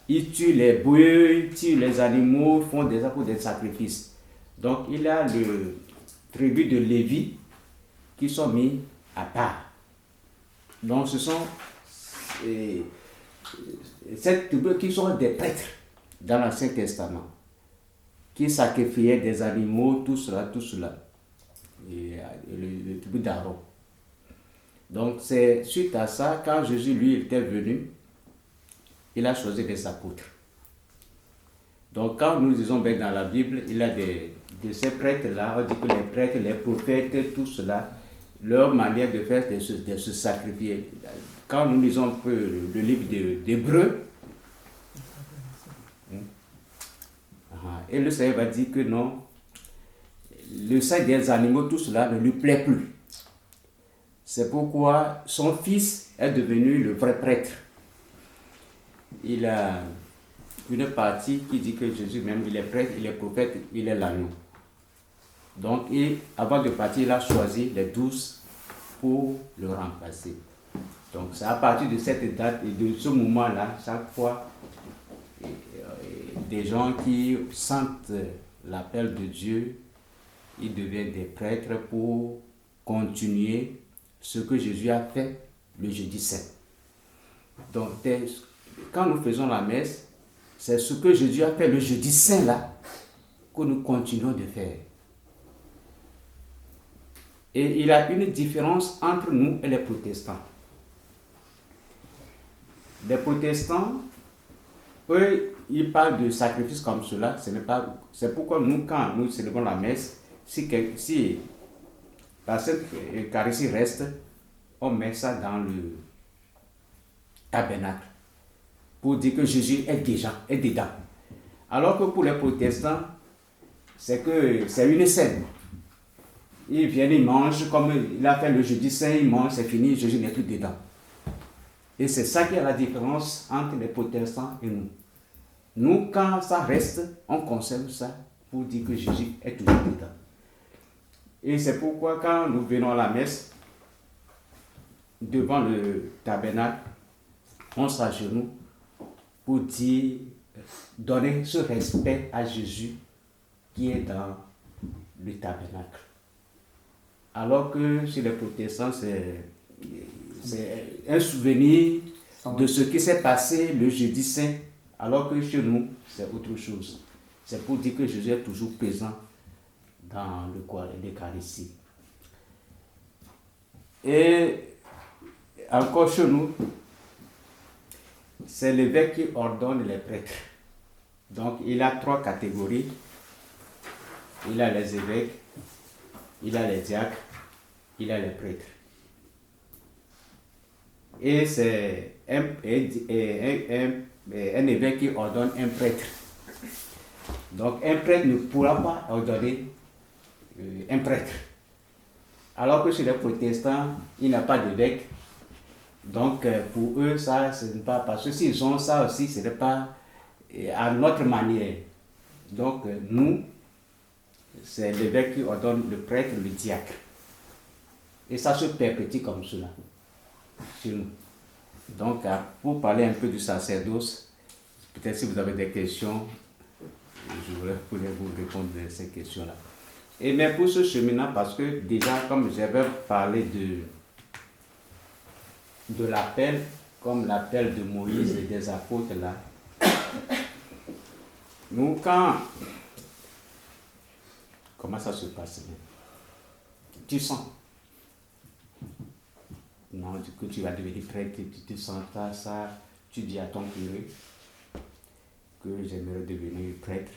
ils tuent les bœufs, ils tuent les animaux, font des sacrifices. Donc, il y a le tribu de Lévi qui sont mis à part. Donc, ce sont cette tribu qui sont des prêtres dans l'Ancien Testament. qui sacrifiaient des animaux, tout cela. Et le tribu d'Aaron. Donc c'est suite à ça, quand Jésus lui était venu, il a choisi des apôtres. Donc quand nous disons bien dans la Bible, il y a de ces prêtres-là, on dit que les prêtres, les prophètes, tout cela, leur manière de faire, de se sacrifier. Quand nous lisons un peu le livre d'Hébreux, et le Seigneur va dire que non, le sang des animaux, tout cela ne lui plaît plus. C'est pourquoi son fils est devenu le vrai prêtre. Il a une partie qui dit que Jésus même, il est prêtre, il est prophète, il est l'agneau. Donc, avant de partir, il a choisi les 12 pour le remplacer. Donc, c'est à partir de cette date et de ce moment-là, chaque fois, des gens qui sentent l'appel de Dieu, ils deviennent des prêtres pour continuer ce que Jésus a fait le jeudi saint. Donc, quand nous faisons la messe, c'est ce que Jésus a fait le jeudi saint là que nous continuons de faire. Et il y a une différence entre nous et les protestants. Les protestants, eux, ils parlent de sacrifice comme cela. C'est pourquoi nous, quand nous célébrons la messe, si la Sainte Eucharistie reste, on met ça dans le tabernacle pour dire que Jésus est dedans. Alors que pour les protestants, c'est une scène. Ils viennent, ils mangent, comme il a fait le jeudi saint, ils mangent, c'est fini, Jésus n'est plus dedans. Et c'est ça qui est la différence entre les protestants et nous. Nous, quand ça reste, on conserve ça pour dire que Jésus est toujours dedans. Et c'est pourquoi quand nous venons à la messe, devant le tabernacle, on s'agenouille pour donner ce respect à Jésus qui est dans le tabernacle. Alors que chez les protestants, c'est un souvenir de ce qui s'est passé le jeudi saint, alors que chez nous, c'est autre chose. C'est pour dire que Jésus est toujours présent dans l'Eucharistie. Et encore chez nous, c'est l'évêque qui ordonne les prêtres. Donc il a 3 catégories. Il a les évêques, il a les diacres, il a les prêtres. Et c'est un évêque qui ordonne un prêtre. Donc un prêtre ne pourra pas ordonner un prêtre. Alors que chez les protestants, il n'y a pas d'évêque. Donc pour eux, ça, ce n'est pas, parce que s'ils ont ça aussi, ce n'est pas à notre manière. Donc nous, c'est l'évêque qui ordonne le prêtre, le diacre. Et ça se perpétue comme cela chez nous. Donc pour parler un peu du sacerdoce, peut-être si vous avez des questions, je voudrais vous répondre à ces questions-là. Et mais pour ce cheminant, parce que déjà, comme j'avais parlé de l'appel, comme l'appel de Moïse et des apôtres là, nous comment ça se passe? Tu sens? Non, du coup tu vas devenir prêtre, tu te sens pas ça, tu dis à ton curé que j'aimerais devenir prêtre.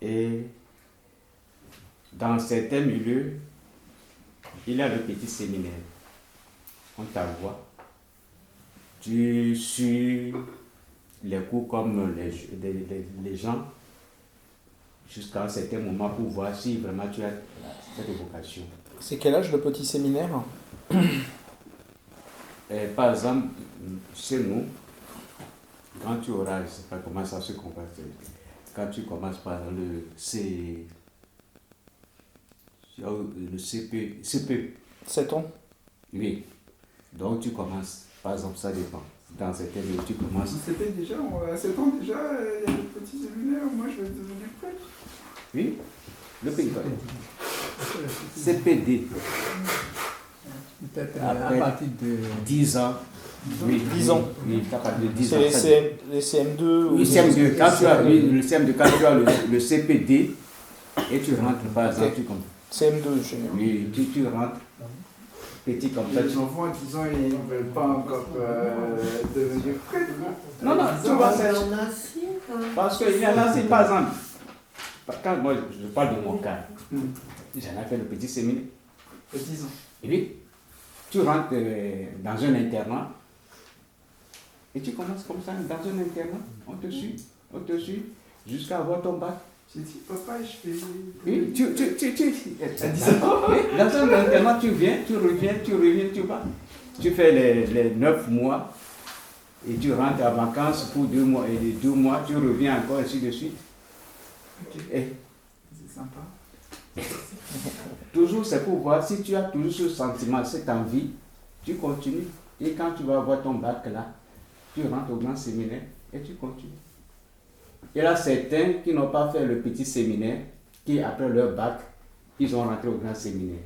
Et dans certains milieux, il y a le petit séminaire. On t'envoie. Tu suis les cours comme les gens jusqu'à un certain moment pour voir si vraiment tu as cette vocation. C'est quel âge le petit séminaire? Par exemple, chez nous, quand tu auras, je ne sais pas comment ça se compare, quand tu commences par le CP. 7 ans? Oui. Donc tu commences, par exemple, ça dépend. Dans certaines lieux, tu commences. CP déjà, à 7 ans déjà, il y a le petit séminaire, moi je vais devenir prêtre. Oui, le pays. CPD. Peut-être Après à partir de 10 ans, Oui, 10 ans. Oui, à partir de 10 ans. C'est les CM2 ou Oui, CM2. Quand tu as, oui, le CM2, quand tu as le CPD et tu rentres, par exemple, tu comme CM2, je sais. oui, tu rentres petit comme ça. Les enfants, disons, ils ne veulent pas encore devenir prêtres. Non, tu vois, c'est On a si, quand même. parce qu'il y en a, c'est par exemple. Quand moi, je parle de mon cas, j'en ai fait le petit séminaire. 10 ans. Et puis, tu rentres dans un internat et tu commences comme ça, dans un internat, on te suit jusqu'à avoir ton bac. J'ai dit, papa, je fais. Oui, dans un internat, tu viens, tu reviens, tu vas. Tu fais les 9 mois et tu rentres en vacances pour 2 mois, et les 2 mois, tu reviens encore, ainsi de suite. Ok. Et C'est sympa. toujours, c'est pour voir si tu as toujours ce sentiment, cette envie, tu continues. Et quand tu vas avoir ton bac là, tu rentres au grand séminaire et tu continues. Il y en a certains qui n'ont pas fait le petit séminaire, qui après leur bac, ils ont rentré au grand séminaire.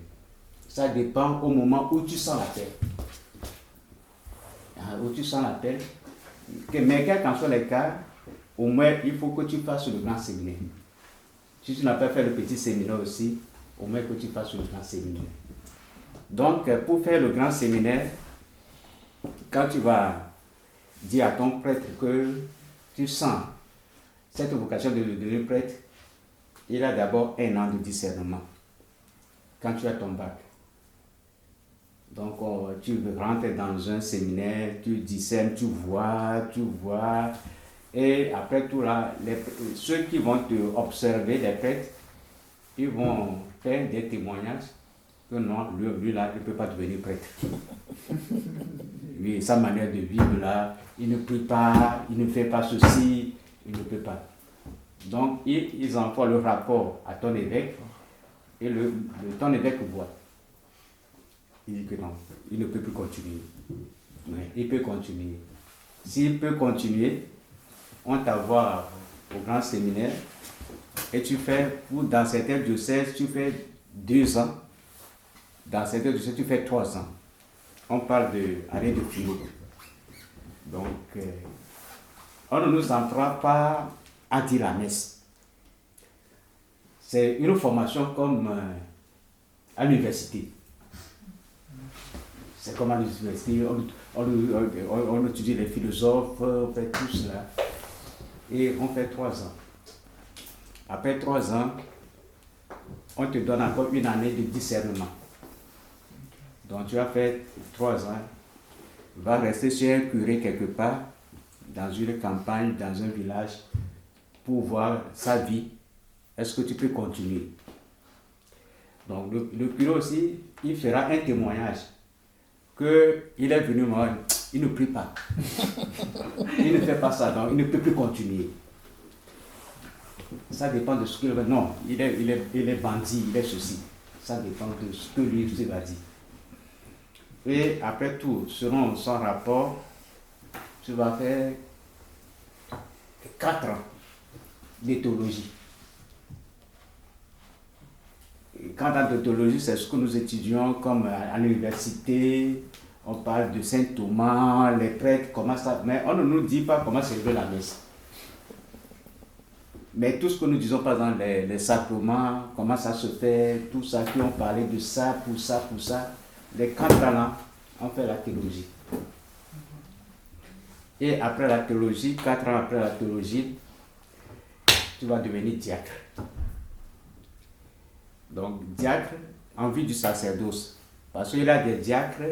Ça dépend au moment où tu sens l'appel. Où tu sens l'appel. Mais quel qu'en soit les cas, au moins il faut que tu fasses le grand séminaire. Si tu n'as pas fait le petit séminaire aussi, au moins que tu fasses le grand séminaire. Donc, pour faire le grand séminaire, quand tu vas dire à ton prêtre que tu sens cette vocation de devenir prêtre, il a d'abord 1 an de discernement. Quand tu as ton bac. Donc, tu rentres dans un séminaire, tu discernes, tu vois. Et après tout là, ceux qui vont te observer, les prêtres, ils vont faire des témoignages que non, lui là, il ne peut pas devenir prêtre. Lui, sa manière de vivre là, il ne prie pas, il ne fait pas ceci, il ne peut pas. Donc, ils envoient le rapport à ton évêque et ton évêque voit. Il dit que non, il ne peut plus continuer. Mais il peut continuer. S'il peut continuer, on t'envoie au grand séminaire et tu fais, dans certains diocèses, tu fais 2 ans. Dans certains diocèses, tu fais 3 ans. On parle d'année de philo. Donc, on ne nous envoie pas à dire la messe. C'est une formation comme à l'université. C'est comme à l'université, on étudie les philosophes, on fait tout cela. Et on fait 3 ans. Après 3 ans, on te donne encore 1 année de discernement. Donc tu as fait 3 ans, va rester chez un curé quelque part, dans une campagne, dans un village, pour voir sa vie. Est-ce que tu peux continuer? Donc le curé aussi, il fera un témoignage qu'il est venu moi, il ne prie pas. Il ne fait pas ça, donc il ne peut plus continuer. Ça dépend de ce qu'il veut. Non, il est bandit, il est ceci. Ça dépend de ce que lui va dire. Et après tout, selon son rapport, tu vas faire 4 ans de théologie. Quant à la théologie, c'est ce que nous étudions comme à l'université. On parle de Saint Thomas, les prêtres, comment ça. Mais on ne nous dit pas comment s'élever la messe. Mais tout ce que nous disons, par exemple, les sacrements, comment ça se fait, tout ça, qui ont parlé de ça, pour ça. Les 4 ans, on fait la théologie. Et après la théologie, 4 ans après la théologie, tu vas devenir diacre. Donc, diacre en vue du sacerdoce. Parce qu'il y a des diacres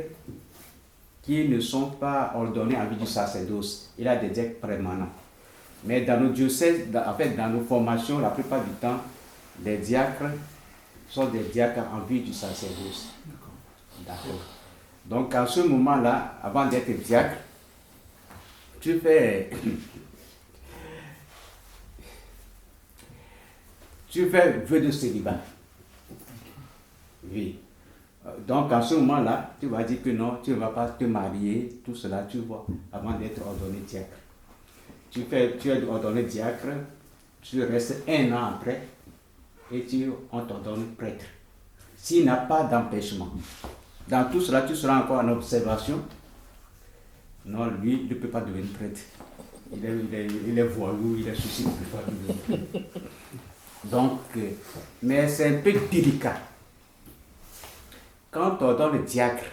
qui ne sont pas ordonnés en vue du sacerdoce. Il y a des diacres permanents. Mais dans nos diocèses, en fait, dans nos formations, la plupart du temps, les diacres sont des diacres en vue du sacerdoce. D'accord. Donc, à ce moment-là, avant d'être diacre, tu fais vœu de célibat. Oui. Donc, à ce moment-là, tu vas dire que non, tu ne vas pas te marier, tout cela, tu vois, avant d'être ordonné diacre. Tu es ordonné diacre, tu restes 1 an après, et on t'ordonne prêtre. S'il n'y a pas d'empêchement. Dans tout cela, tu seras encore en observation. Non, lui, il ne peut pas devenir prêtre. Il est voyou, il est souci, il ne peut pas devenir prêtre. Donc, mais c'est un peu délicat. Quand on donne le diacre,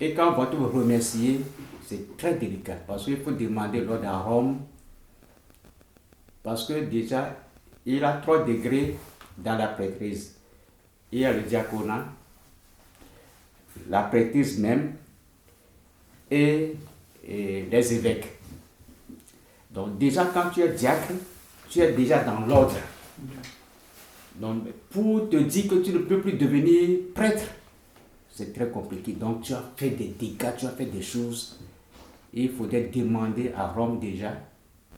et quand on va te remercier, c'est très délicat. Parce qu'il faut demander l'ordre à Rome. Parce que déjà, il a 3 degrés dans la prêtrise. Il y a le diaconat, la prêtrise même, et les évêques. Donc déjà, quand tu es diacre, tu es déjà dans l'ordre. Donc pour te dire que tu ne peux plus devenir prêtre, c'est très compliqué. Donc tu as fait des dégâts, tu as fait des choses. Et il faudrait demander à Rome déjà,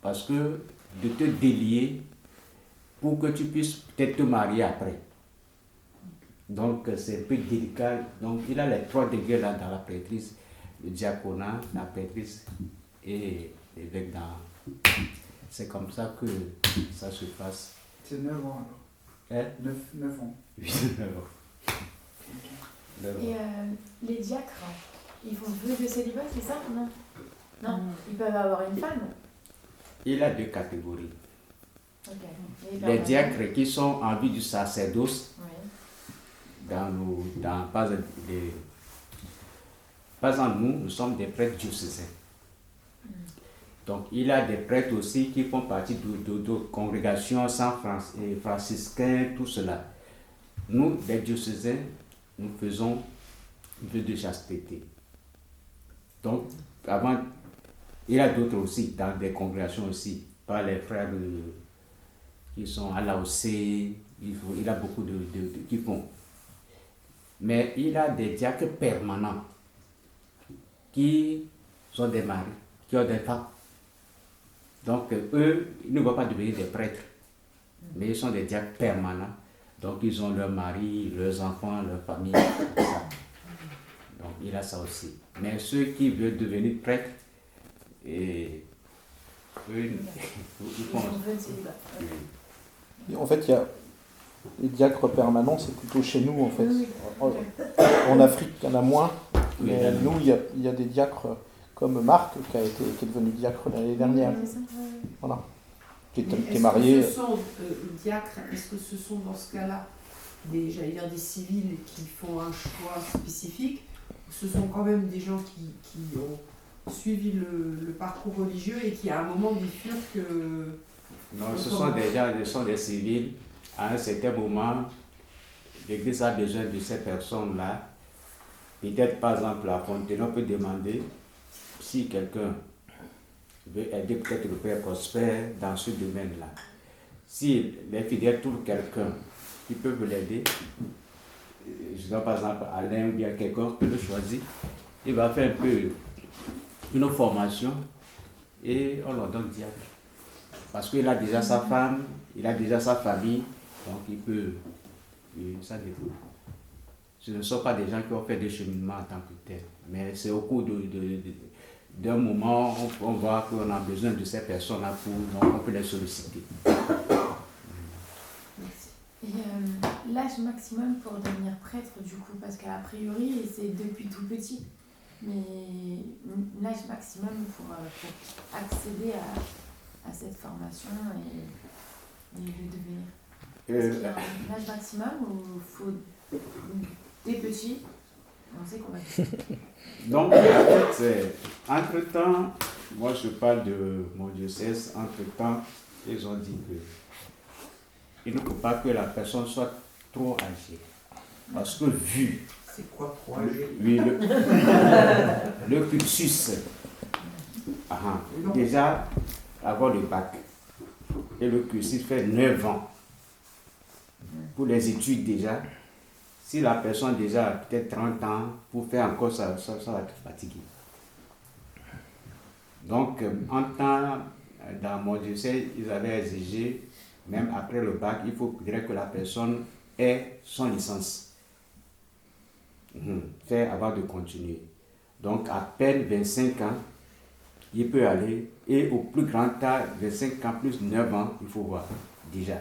parce que de te délier pour que tu puisses peut-être te marier après. Donc c'est un peu délicat. Donc il a les 3 degrés là dans la prêtrise, le diaconat, la prêtrise et l'évêque dans. C'est comme ça que ça se passe. C'est 9 ans alors. 9 ans. Oui, 9 ans. Et les diacres, ils font vœu de célibat, c'est ça? Non. Non, ils peuvent avoir une femme. Il a 2 catégories. Okay. Les diacres qui sont en vue du sacerdoce, oui. Par exemple, nous sommes des prêtres diocésains. Donc, il a des prêtres aussi qui font partie de congrégations franciscaines, tout cela. Nous, les diocésains, nous faisons vœu de chasteté. Donc, avant, il y a d'autres aussi, dans des congrégations aussi, par les frères qui sont à l'AOC, il a beaucoup qui font. Mais il a des diacres permanents qui sont des maris, qui ont des femmes. Donc, eux, ils ne vont pas devenir des prêtres, mais ils sont des diacres permanents. Donc, ils ont leurs maris, leurs enfants, leur famille, tout ça. Donc, il a ça aussi. Mais ceux qui veulent devenir prêtres, et eux, ils font. En fait, il y a les diacres permanents, c'est plutôt chez nous, en fait. En Afrique, il y en a moins. Mais nous, il y a des diacres comme Marc, qui est devenu diacre l'année dernière. Voilà. Qui est marié. Est-ce que ce sont diacres, est-ce que ce sont dans ce cas-là des civils qui font un choix spécifique, ou ce sont quand même des gens qui ont suivi le parcours religieux et qui à un moment bifurquent Non, ce sont des gens, ce sont des civils. À un certain moment, l'Église a besoin de ces personnes-là. Peut-être, par exemple, la Fontaine, on peut demander si quelqu'un veut aider peut-être le Père Prosper dans ce domaine-là. Si les fidèles trouvent quelqu'un qui peut l'aider, je sais par exemple Alain ou bien quelqu'un qui le choisit, il va faire un peu une formation et on leur donne diacre. Parce qu'il a déjà sa femme, il a déjà sa famille, donc il peut. Ça dépend. Ce ne sont pas des gens qui ont fait des cheminements en tant que tel, mais c'est au cours d'un moment, on voit qu'on a besoin de ces personnes-là donc on peut les solliciter. Et l'âge maximum pour devenir prêtre, du coup, parce qu'à priori, c'est depuis tout petit. Mais l'âge maximum pour accéder à cette formation et le devenir. Est-ce qu'il y a un âge maximum ou il faut des petits? On sait qu'on va. Donc, en fait, entre-temps, moi je parle de mon diocèse, entre-temps, ils ont dit que il ne faut pas que la personne soit trop âgée. Parce que vu. C'est quoi trop âgé? Oui, le cursus. Déjà, avoir le bac. Et le cursus fait 9 ans. Pour les études déjà. Si la personne déjà a peut-être 30 ans, pour faire encore ça va être fatigué. Donc, en temps, dans mon diocèse, ils avaient exigé, même après le bac, il faudrait que la personne ait son licence. Faire avant de continuer. Donc, à peine 25 ans, il peut aller, et au plus grand âge, 25 ans plus 9 ans, il faut voir, déjà.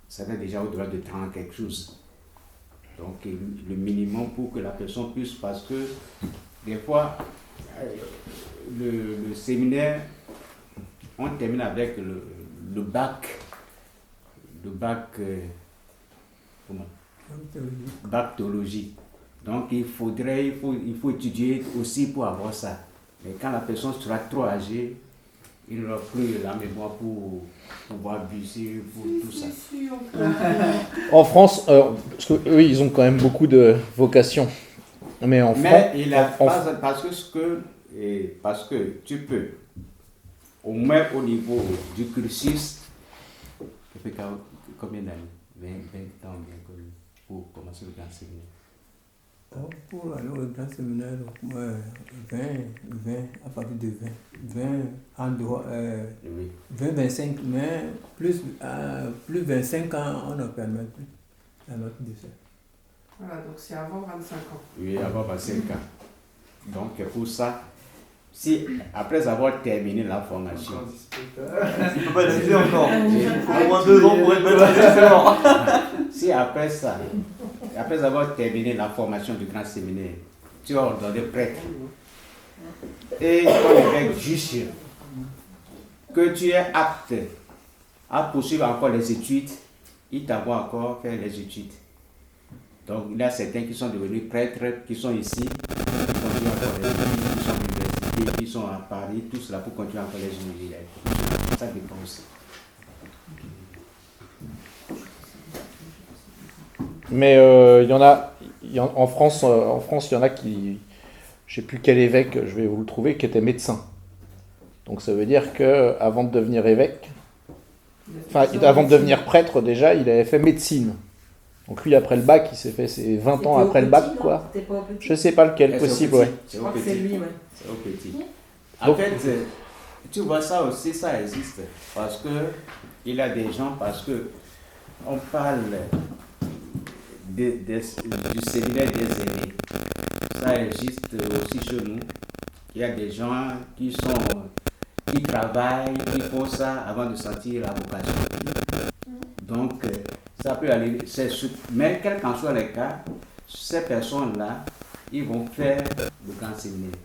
Ça va déjà au-delà de 30 quelque chose. Donc le minimum pour que la personne puisse, parce que des fois, le séminaire, on termine avec le bac. Le bac, comment? Bac théologie. Donc il faut étudier aussi pour avoir ça. Mais quand la personne sera trop âgée, il n'aura plus la mémoire pour pouvoir bûcher, pour tout ça. En France, parce qu'eux, ils ont quand même beaucoup de vocations. Mais en France. Parce que tu peux, au moins au niveau du cursus, ça fait combien d'années? 20 ans bien connu pour commencer le grand séminaire. Pour aller au grand séminaire, 20, à partir de 20 en dehors, 20, 25, mais plus 25 ans, on ne permet plus à notre décès. Voilà, donc c'est avant 25 ans. Oui, avant 25 ans. Donc pour ça, si après avoir terminé la formation, il ne faut pas diffuser encore. Il faut au moins 2 ans pour être baptisé, c'est mort. Si après ça, après avoir terminé la formation du grand séminaire, tu es ordonné prêtre et ton évêque juge que tu es apte à poursuivre encore les études, il t'envoie encore faire les études. Donc il y a certains qui sont devenus prêtres, qui sont ici, qui continuent encore les études, qui sont à l'université, qui sont à Paris, tout cela pour continuer encore les universités. Ça dépend aussi. Mais il y en a, en France, il y en a qui, je ne sais plus quel évêque, je vais vous le trouver, qui était médecin. Donc ça veut dire qu'avant de devenir évêque, avant de devenir prêtre déjà, il avait fait médecine. Donc lui, après le bac, il s'est fait ses 20 ans après le bac, quoi. Je ne sais pas lequel, possible, ouais. Je crois que c'est lui, ouais. C'est au petit. En fait, tu vois ça aussi, ça existe. Parce que il y a des gens, parce que on parle du séminaire des aînés. Ça existe aussi chez nous. Il y a des gens qui travaillent, qui font ça avant de sentir la vocation. Donc, ça peut aller. Mais quel qu'en soit les cas, ces personnes-là, ils vont faire le grand séminaire.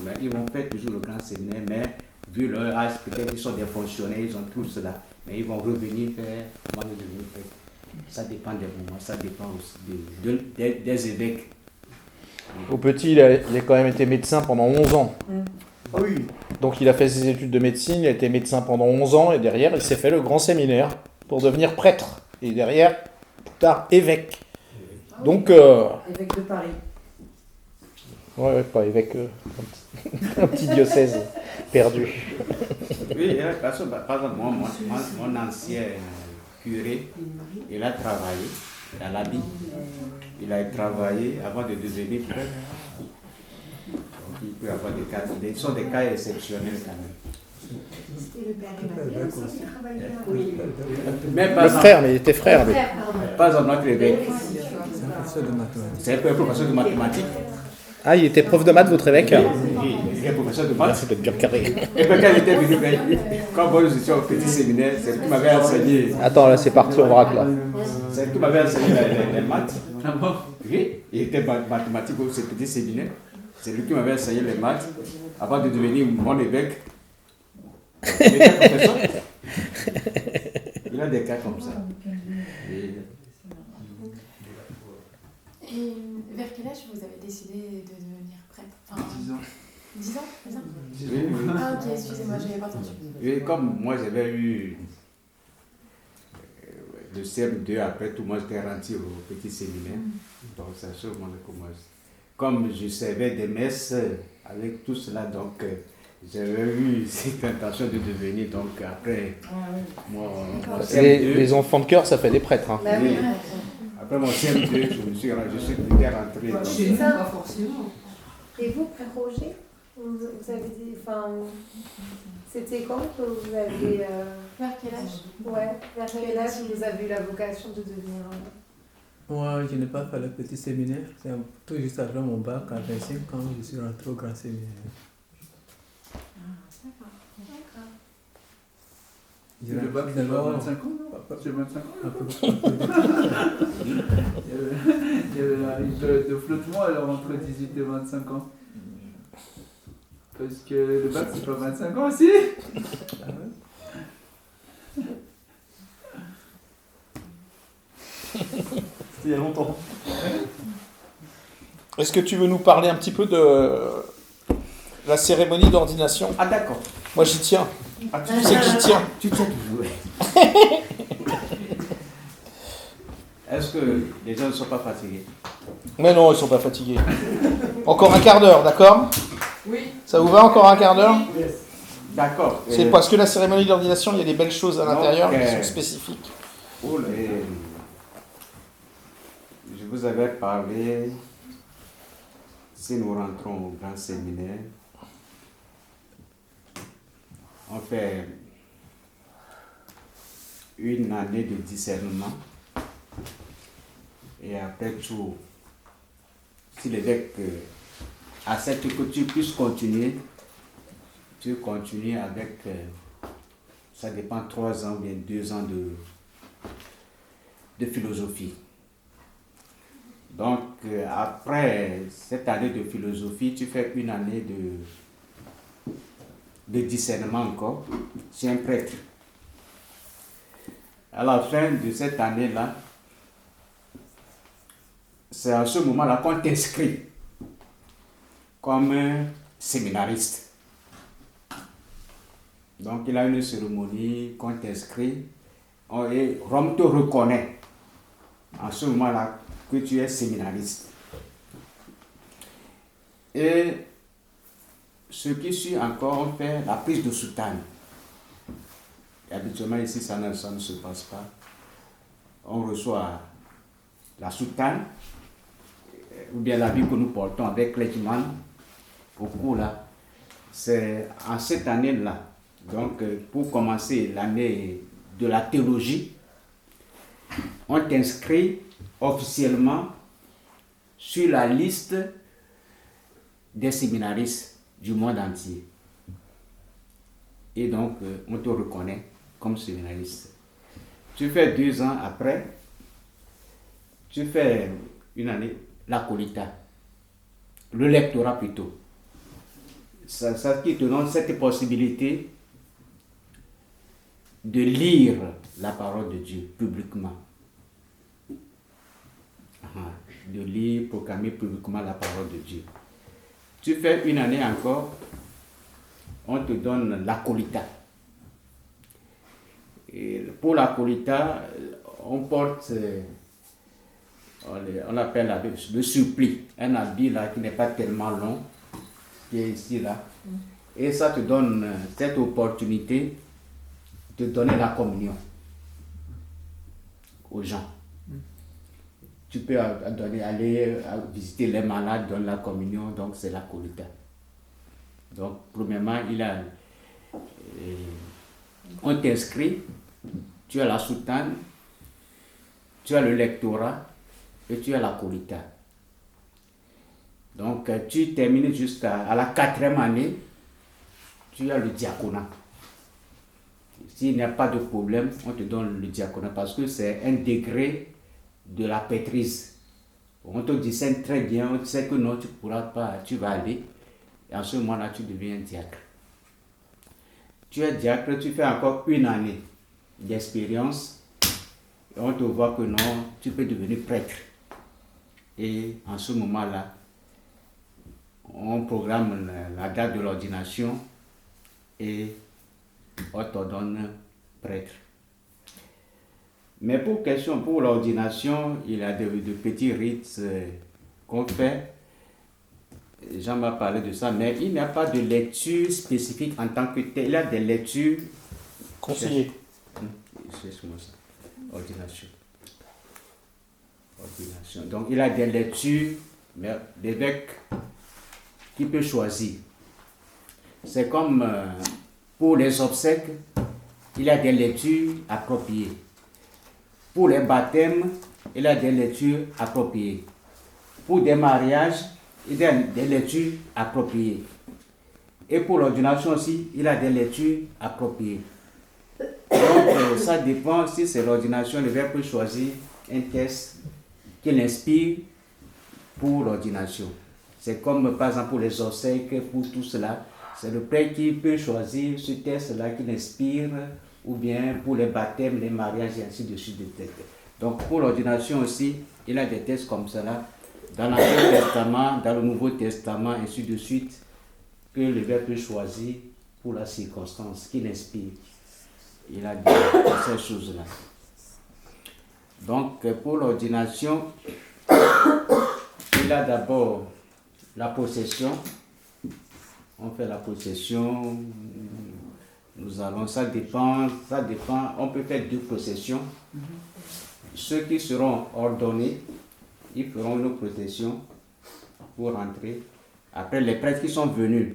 Mais ils vont faire toujours le grand séminaire, mais vu leur âge, peut-être qu'ils sont des fonctionnaires, ils ont tout cela. Mais ils vont revenir faire avant de devenir prêtre. Ça dépend des moments, ça dépend aussi des évêques. Au petit, il a quand même été médecin pendant 11 ans. Ah oui. Donc il a fait ses études de médecine, il a été médecin pendant 11 ans, et derrière, il s'est fait le grand séminaire pour devenir prêtre. Et derrière, plus tard, évêque. Donc... Évêque de Paris. Ouais, pas évêque, un petit diocèse perdu. Oui, parce que, par exemple, mon ancien curé, il a travaillé dans l'habit. Il a travaillé avant de devenir prêtre. Donc il peut y avoir des cas, ce sont des cas exceptionnels quand même. C'était le père Emmanuel aussi qui travaillait dans Le frère, mais il était frère. Mais... Par exemple, notre évêque, C'est un professeur de mathématiques. c'est un professeur de mathématiques. Ah, il était prof de maths, votre évêque? Oui, il est professeur de Ah, maths. c'est peut-être bien carré. Et puis quand il était venu, quand nous étions au petit séminaire, c'est lui qui m'avait enseigné. Attends, là, c'est parti, on vrac, là. C'est lui qui m'avait enseigné les maths. Oui, il était mathématique au petit séminaire. C'est lui qui m'avait enseigné les maths avant de devenir mon évêque. Il était professeur. Il a des cas comme ça. Et vers quel âge vous avez décidé de devenir prêtre? 10 ans. 10 ans, c'est ça? Oui. Ah ok, excusez-moi, j'avais pas entendu. Et comme moi j'avais eu le CM2, après tout moi j'étais rentré au petit séminaire. Donc c'est à ce moment que moi, comme je servais des messes avec tout cela, donc j'avais eu cette intention de devenir, donc après mon CM2. Les enfants de cœur, ça fait des prêtres. Hein. Bah oui. Après mon CM2, je suis rentré. Chez nous, pas forcément. Et vous, Frère Roger, vous avez dit, enfin, c'était quand que vous avez, Vers quel âge? ouais, vers quel âge vous avez eu la vocation de devenir Moi, je n'ai pas fait le petit séminaire. C'est tout juste après mon bac, à 25 ans, je suis rentré au grand séminaire. Le bac, c'est pas 25 ans, non? C'est 25 ans. Un peu. Il y avait la une période de flottement alors entre 18 et 25 ans. Parce que le bac c'est pas 25 ans aussi. C'était il y a longtemps. Est-ce que tu veux nous parler un petit peu de la cérémonie d'ordination? Ah d'accord. Moi j'y tiens. Ah, Tu sais que j'y tiens. Tu tiens toujours. Est-ce que les gens ne sont pas fatigués? Mais non, ils sont pas fatigués. Encore un quart d'heure, d'accord? Oui. Ça vous va encore un quart d'heure? D'accord. C'est parce que la cérémonie d'ordination, il y a des belles choses à l'intérieur qui sont Donc, spécifiques. Je vous avais parlé, si nous rentrons au grand séminaire, on fait une année de discernement et après tout, si l'évêque accepte que tu puisses continuer, tu continues avec, ça dépend, 3 ans ou bien 2 ans de philosophie. Donc, après cette année de philosophie, tu fais une année de discernement encore. Tu es un prêtre. À la fin de cette année-là, c'est à ce moment-là qu'on t'inscrit comme séminariste. Donc, il y a une cérémonie qu'on t'inscrit et Rome te reconnaît en ce moment-là que tu es séminariste. Et ce qui suit encore, on fait la prise de soutane. Et habituellement ici, ça ne se passe pas. On reçoit la soutane, ou bien l'habit que nous portons avec clergyman au cours là. C'est en cette année-là, donc pour commencer l'année de la théologie, on t'inscrit officiellement sur la liste des séminaristes du monde entier. Et donc, on te reconnaît comme séminariste. Tu fais 2 ans après, tu fais une année, la colita, le lectorat plutôt. Ça qui te donne cette possibilité de lire la parole de Dieu publiquement. De lire, proclamer publiquement la parole de Dieu. Tu fais une année encore, on te donne la colita. Et pour la colita, on porte, on appelle le suppli, un habit là qui n'est pas tellement long, qui est ici là. Et ça te donne cette opportunité de donner la communion aux gens. Tu peux aller visiter les malades, donner la communion, donc c'est la colita. Donc, premièrement, on t'inscrit, tu as la soutane, tu as le lectorat et tu as la colita. Donc, tu termines jusqu'à la 4e année, tu as le diaconat. S'il n'y a pas de problème, on te donne le diaconat parce que c'est un degré de la prêtrise. On te discerne très bien, on sait que non, tu ne pourras pas, tu vas aller. Et en ce moment-là, tu deviens diacre. Tu es diacre, tu fais encore une année d'expérience. Et on te voit que non, tu peux devenir prêtre. Et en ce moment-là, on programme la date de l'ordination et on t'ordonne prêtre. Mais pour l'ordination, il y a de petits rites qu'on fait. Jean m'a parlé de ça, mais il n'y a pas de lecture spécifique en tant que tel. Il y a des lectures conseillées. C'est ça. Ordination. Donc il y a des lectures, mais l'évêque qui peut choisir. C'est comme pour les obsèques, il y a des lectures appropriées. Pour les baptêmes, il y a des lectures appropriées. Pour des mariages, il y a des lectures appropriées. Et pour l'ordination aussi, il y a des lectures appropriées. Donc, ça dépend si c'est l'ordination, l'évêque peut choisir un texte qui l'inspire pour l'ordination. C'est comme par exemple pour les obsèques, pour tout cela. C'est le prêtre qui peut choisir ce texte-là qui l'inspire, ou bien pour les baptêmes, les mariages et ainsi de suite. Donc pour l'ordination aussi, il y a des textes comme cela, dans l'Ancien Testament, dans le Nouveau Testament, ainsi de suite, que l'évêque peut choisir pour la circonstance qui l'inspire. Il a dit ces choses-là. Donc pour l'ordination, il a d'abord la possession. On fait la possession. Nous allons, ça dépend. On peut faire 2 possessions. Ceux qui seront ordonnés, ils feront une procession pour entrer. Après, les prêtres qui sont venus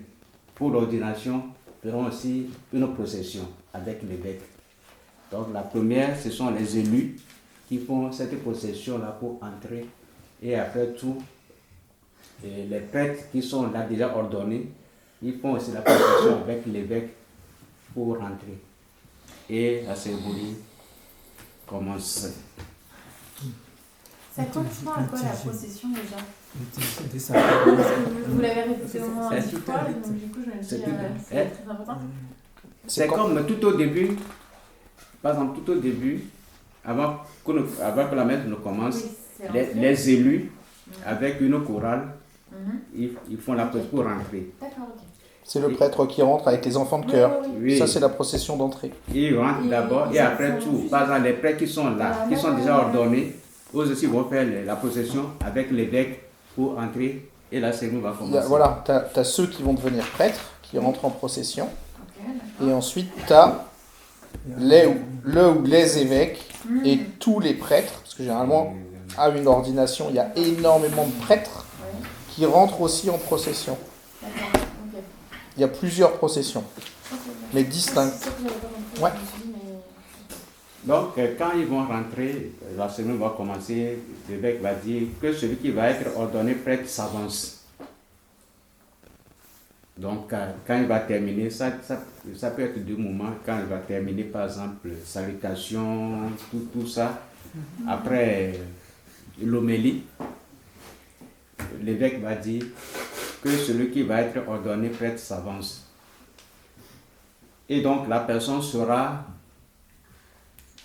pour l'ordination feront aussi une procession avec l'évêque. Donc la première, ce sont les élus qui font cette procession-là pour entrer. Et après tout, les prêtres qui sont là déjà ordonnés, ils font aussi la procession avec l'évêque pour rentrer. Et la cérémonie commence. Ça correspond à quoi la procession déjà? Des Parce que vous l'avez répété au moins 10 fois, donc du coup je me dis C'est c'est très important. C'est comme tout au début, par exemple, tout au début, avant que la messe ne commence, Oui, c'est rentré. les élus, avec une chorale, ils font la procession pour rentrer. D'accord, ok. C'est le prêtre qui rentre avec les enfants de chœur. Oui. Ça, c'est la procession d'entrée. Ils rentrent d'abord et après tout. Par exemple, les prêtres qui sont là, qui sont déjà ordonnés, eux aussi vont faire la procession avec l'évêque pour entrer et la cérémonie va commencer. Voilà, tu as ceux qui vont devenir prêtres, qui rentrent en procession. Ok, d'accord. Et ensuite, tu as le ou les évêques et tous les prêtres, parce que généralement, à une ordination, il y a énormément de prêtres Ouais. qui rentrent aussi en procession. D'accord, ok. Il y a plusieurs processions, Ok, mais distinctes. c'est ça que j'avais pas compris. Ouais. Je me suis dit, mais... Donc, quand ils vont rentrer, la cérémonie va commencer, l'évêque va dire que celui qui va être ordonné prêtre s'avance. Donc, quand il va terminer, ça peut être 2 moments. Quand il va terminer, par exemple, salutation, tout ça. Après l'homélie, l'évêque va dire que celui qui va être ordonné prêtre s'avance. Et donc, la personne sera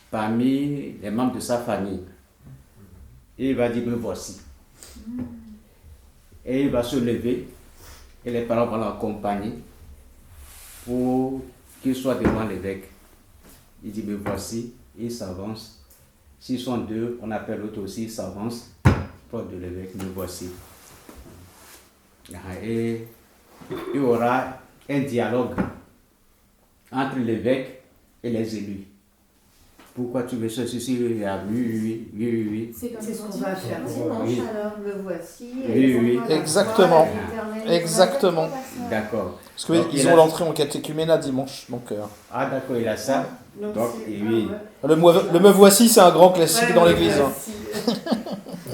parmi les membres de sa famille. Et il va dire, me voici. Et il va se lever et les parents vont l'accompagner pour qu'il soit devant l'évêque. Il dit, me voici, il s'avance. S'ils sont 2, on appelle l'autre aussi, il s'avance, proche de l'évêque, me voici. Et il y aura un dialogue entre l'évêque et les élus. Pourquoi tu veux ceci? Oui. C'est comme C'est ce ça qu'on va faire dimanche, Oui. alors me voici. Oui, oui. Exactement. L'éternel. Exactement. D'accord. Parce Donc, il qu'ils a- ont l'entrée en catéchuménat dimanche. Donc, Ah d'accord, il a ça. Donc, Donc, c'est- oui. le me voici, c'est un grand classique Ouais, dans me l'église. voici.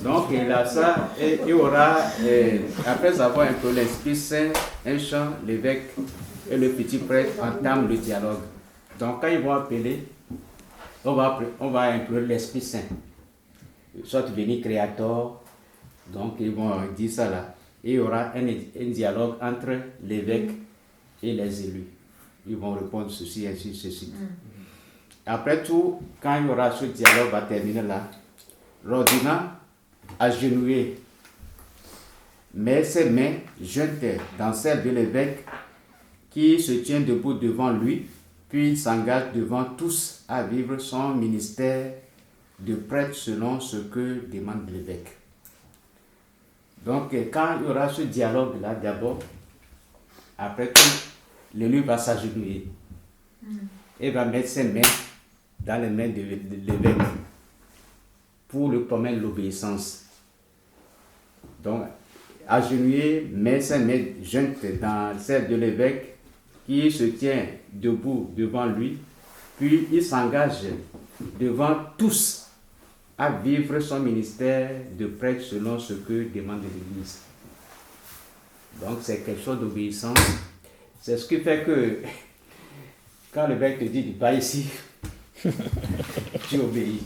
Donc il a ça et il y aura, après avoir un peu l'Esprit Saint, un chant, l'évêque et le petit prêtre entament le dialogue. Donc quand ils vont appeler, on va inclure l'Esprit Saint, soit Veni Creator, donc ils vont dire ça là. Et il y aura un dialogue entre l'évêque et les élus. Ils vont répondre ceci, ainsi, ceci. Après tout, quand il y aura ce dialogue va terminer là, l'ordinant agenouillé met ses mains jointes dans celles de l'évêque qui se tient debout devant lui, puis s'engage devant tous à vivre son ministère de prêtre selon ce que demande l'évêque. Donc quand il y aura ce dialogue-là d'abord, après tout, l'élu va s'agenouiller et va mettre ses mains dans les mains de l'évêque pour lui promettre l'obéissance. Donc, agenouillé, met ses mains jointes dans celle de l'évêque qui se tient debout devant lui, puis il s'engage devant tous à vivre son ministère de prêtre selon ce que demande l'Église. Donc, c'est quelque chose d'obéissance. C'est ce qui fait que quand l'évêque te dit, va ici, tu obéis.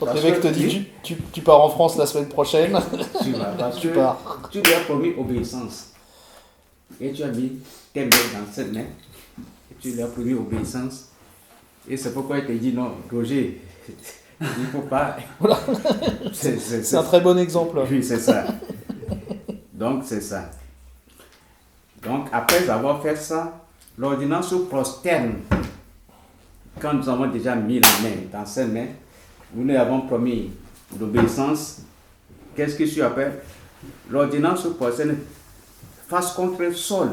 Quand Parce le mec que- te dit tu pars en France la semaine prochaine, Tu vas, parce tu que pars. tu lui as promis obéissance. Et tu as mis tes mains dans cette main. Et tu lui as promis obéissance. Et c'est pourquoi il te dit non, Roger, il ne faut pas. Voilà. C'est C'est un très bon exemple. Oui, c'est ça. Donc, c'est ça. Donc, après avoir fait ça, l'ordonnance se prosterne. Quand nous avons déjà mis la main dans ses mains, nous lui avons promis l'obéissance. Qu'est-ce qui suit après? L'ordonnance se prosterne face contre le sol.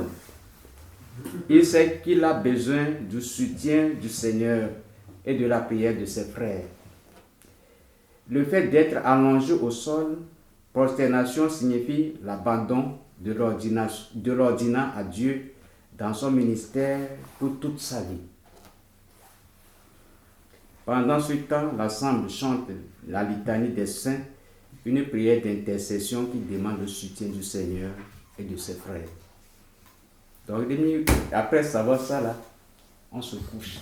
Il sait qu'il a besoin du soutien du Seigneur et de la prière de ses frères. Le fait d'être allongé au sol, prosternation signifie l'abandon de l'ordinat à Dieu dans son ministère pour toute sa vie. Pendant ce temps, l'ensemble chante la litanie des saints, une prière d'intercession qui demande le soutien du Seigneur et de ses frères. Donc, après savoir ça, là, on se couche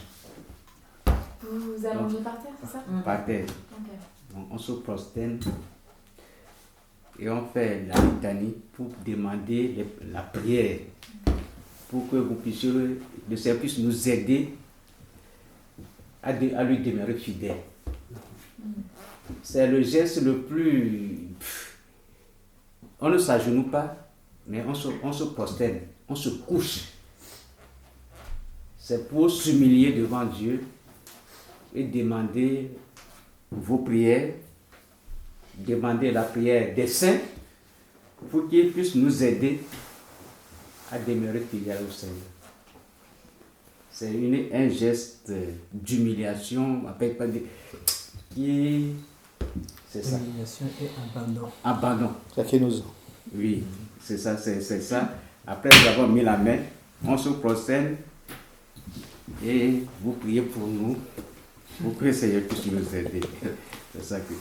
Vous vous allongez par terre, c'est ça? par terre. Ok. Donc, on se prosterne et on fait la litanie pour demander la prière, pour que vous puissiez, le Seigneur puisse nous aider à lui demeurer fidèle. C'est le geste le plus... On ne s'agenouille pas, mais on se prosterne, on se couche. C'est pour s'humilier devant Dieu et demander vos prières, demander la prière des saints pour qu'ils puissent nous aider à demeurer fidèles au Seigneur. C'est un geste d'humiliation, qui... C'est ça. Humiliation et abandon. Abandon. La kénose. Oui, c'est ça, c'est ça. Après nous avons mis la main, on se prosterne et vous priez pour nous, pour que le Seigneur puisse nous aider. C'est ça que...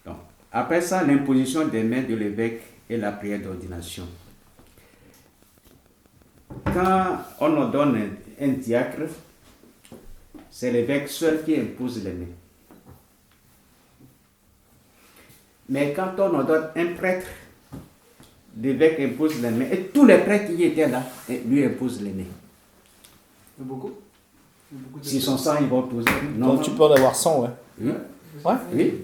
Donc, après ça, l'imposition des mains de l'évêque et la prière d'ordination. Quand on ordonne un diacre, c'est l'évêque seul qui impose les mains. Mais quand on ordonne un prêtre, l'évêque impose les mains. Et tous les prêtres qui étaient là lui imposent les mains. Il y a beaucoup de S'ils sont 100, ils vont poser. Donc tu peux en avoir 100, ouais. Oui. Ouais. Oui.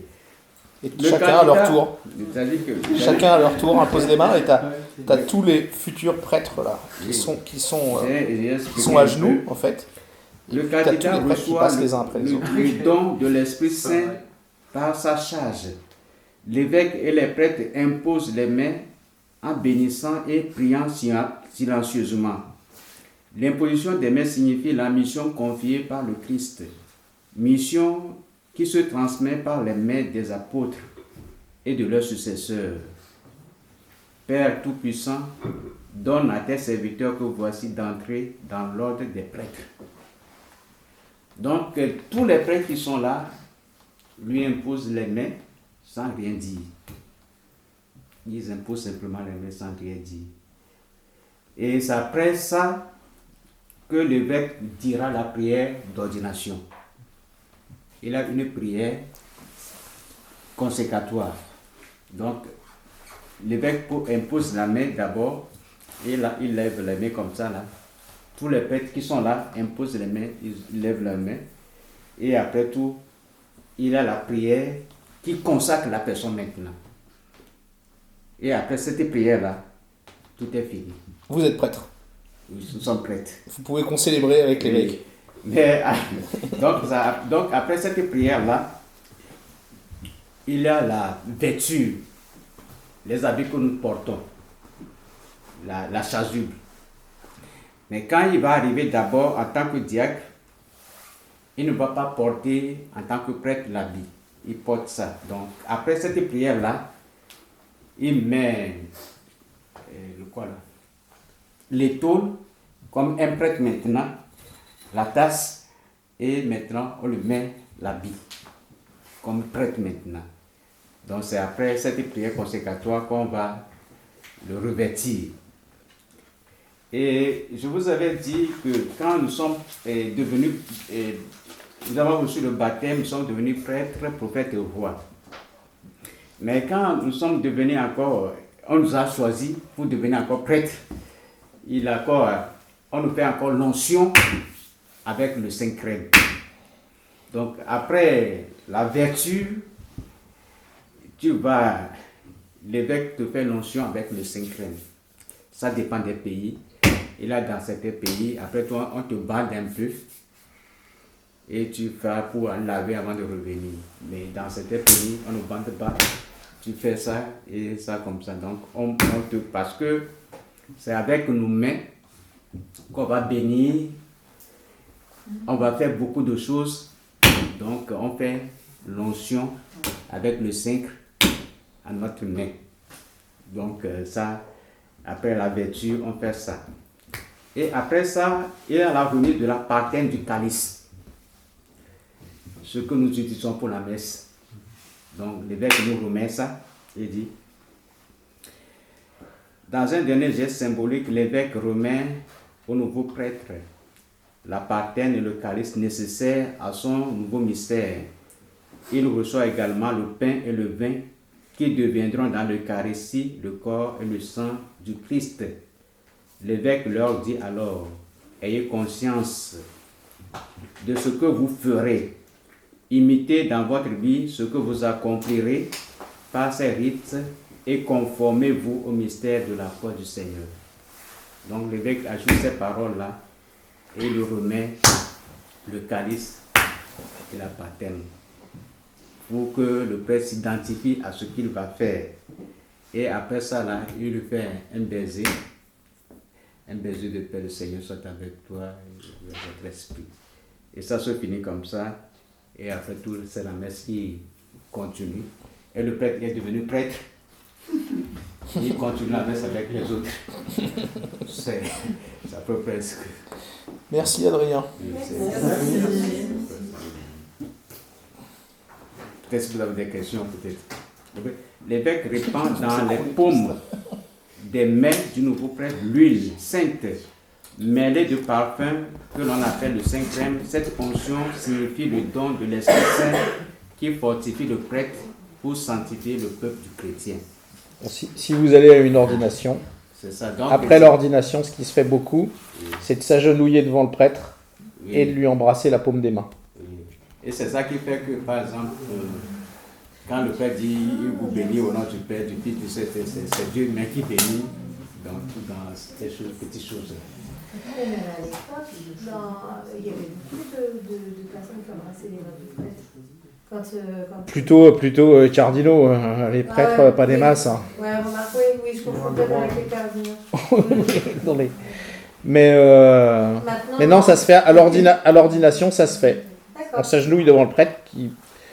Et Le chacun à leur candidat- tour. C'est-à-dire que- Chacun à leur tour impose les mains et t'as tous les futurs prêtres là Oui. qui sont J'ai à expliqué genoux un peu. en fait. Le T'as tous les candidat prêtres qui reçoit passent les uns après les autres. le don de l'Esprit Saint par sa charge. L'évêque et les prêtres imposent les mains en bénissant et priant silencieusement. L'imposition des mains signifie la mission confiée par le Christ. Mission qui se transmet par les mains des apôtres et de leurs successeurs. Père Tout-Puissant, donne à tes serviteurs que voici d'entrer dans l'ordre des prêtres. Donc, tous les prêtres qui sont là lui imposent les mains sans rien dire. Ils imposent simplement les mains sans rien dire. Et c'est après ça que l'évêque dira la prière d'ordination. Il a une prière consécratoire. Donc, l'évêque impose la main d'abord, et là, il lève les mains comme ça, là. Tous les prêtres qui sont là imposent les mains, ils lèvent leurs mains, et après tout, il a la prière qui consacre la personne maintenant. Et après cette prière-là, tout est fini. Vous êtes prêtre. Nous sommes prêtres. Vous pouvez concélébrer avec l'évêque. Mais, donc, après cette prière-là, il y a la vêture, les habits que nous portons, la chasuble. Mais quand il va arriver d'abord en tant que diacre, il ne va pas porter en tant que prêtre l'habit. Il porte ça. Donc, après cette prière-là, il met l'étole comme un prêtre maintenant, la tasse, et maintenant on lui met l'habit comme prêtre maintenant. Donc c'est après cette prière consécratoire qu'on va le revêtir. Et je vous avais dit que quand nous sommes devenus nous avons reçu le baptême, nous sommes devenus prêtres, prophètes et rois. Mais quand nous sommes devenus encore, on nous a choisis pour devenir encore prêtres, on nous fait encore l'onction avec le Saint-Crème. Donc après la vertu, l'évêque te fait l'onction avec le Saint-Crème. Ça dépend des pays. Et là, dans certains pays, après toi, on te bande un peu et tu fais pour laver avant de revenir. Mais dans certains pays, on ne bande pas. Tu fais ça et ça comme ça. Donc, parce que c'est avec nos mains qu'on va bénir. On va faire beaucoup de choses. Donc, on fait l'onction avec le Saint à notre main. Donc, ça, après la vertu, on fait ça. Et après ça, il y a la remise de la partaine du calice. Ce que nous utilisons pour la messe. Donc, l'évêque nous remet ça et dit, dans un dernier geste symbolique, l'évêque remet au nouveau prêtre la partaine et le calice nécessaires à son nouveau mystère. Il reçoit également le pain et le vin qui deviendront dans l'Eucharistie le corps et le sang du Christ. L'évêque leur dit alors, ayez conscience de ce que vous ferez. Imitez dans votre vie ce que vous accomplirez par ces rites et conformez-vous au mystère de la foi du Seigneur. Donc l'évêque ajoute ces paroles-là et il remet le calice et la partaine pour que le prêtre s'identifie à ce qu'il va faire. Et après ça, là, il lui fait un baiser de paix, le Seigneur soit avec toi et avec votre esprit. Et ça se finit comme ça. Et après tout, c'est la messe qui continue. Et le prêtre est devenu prêtre. Il continue la messe avec les autres. C'est à peu près ce que... Merci Adrien. Peut-être si vous avez des questions, peut-être. L'évêque répand dans les paumes des mains du nouveau prêtre l'huile sainte mêlée de parfum que l'on appelle le Saint-Crème. Cette onction signifie le don de l'Esprit Saint qui fortifie le prêtre pour sanctifier le peuple du chrétien. Si vous allez à une ordination, c'est ça. Donc, après l'ordination, ce qui se fait beaucoup, c'est de s'agenouiller devant le prêtre et de lui embrasser la paume des mains. Et c'est ça qui fait que, par exemple, quand le Père dit « il vous bénit au nom du Père, du Fils, du Saint-Esprit », c'est Dieu même qui bénit dans ces choses, petites choses. Mais même à l'époque, il y avait beaucoup de personnes qui embrassaient les mains du prêtre. Plutôt cardinaux, les prêtres, pas des masses. Hein. Ouais, remarque, oui, je comprends bien avec les cardinaux. Mais non, ça se fait à l'ordination, ça se fait. On s'agenouille devant le prêtre,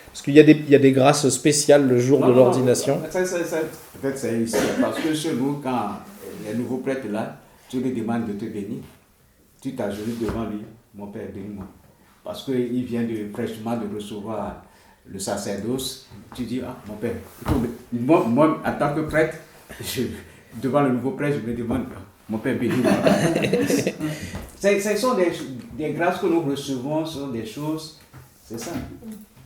parce qu'il y a des grâces spéciales le jour de l'ordination. Peut-être c'est ici, parce que chez nous, quand les nouveaux prêtres là, tu lui demandes de te bénir, tu t'agenouilles devant lui, mon Père, bénis-moi. Parce qu'il vient fraîchement de recevoir le sacerdoce, tu dis, ah, mon Père, moi, en tant que prêtre, devant le nouveau prêtre, je me demande, mon Père, bénis-moi. Ce sont des grâces que nous recevons, ce sont des choses, c'est ça.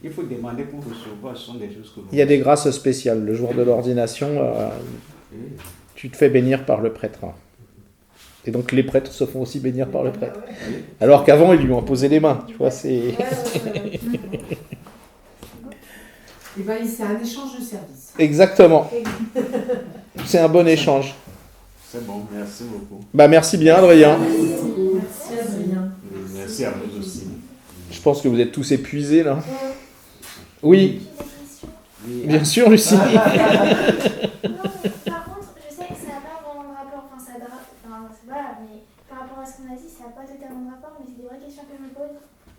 Il faut demander pour recevoir, ce sont des choses que nous... Il y a des grâces spéciales. Le jour de l'ordination, tu te fais bénir par le prêtre. Et donc les prêtres se font aussi bénir par le prêtre. Alors qu'avant, ils lui ont imposé les mains. Tu vois, c'est... Et bien, c'est un échange de services. Exactement. C'est un bon échange. C'est bon, merci beaucoup. Merci bien, Adrien. Merci, Adrien. Merci à vous aussi. Je pense que vous êtes tous épuisés, là. Oui. Oui. Bien sûr, Lucie. Non, mais par contre, je sais que ça n'a pas vraiment de rapport, voilà, mais par rapport à ce qu'on a dit, ça n'a pas totalement de rapport, mais c'est des vraies questions que je me pose.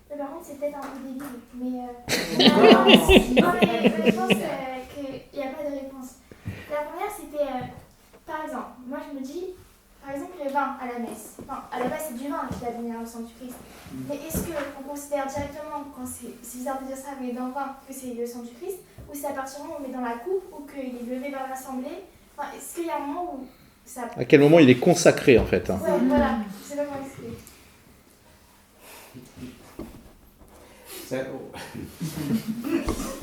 Mais par contre, c'est peut-être un peu débile, mais je pense qu'il n'y a pas de réponse. La première, c'était, par exemple, moi je me dis, par exemple, le vin à la messe. Enfin, à la base, c'est du vin qui va donner au sang du Christ. Mais est-ce qu'on considère directement, quand c'est bizarre de dire ça, mais dans le vin, que c'est le sang du Christ, ou c'est à partir du moment où on met dans la coupe, ou qu'il est levé dans l'assemblée? Enfin, est-ce qu'il y a un moment où ça... À quel moment il est consacré, en fait. Ouais, voilà, je sais pas comment expliquer. C'est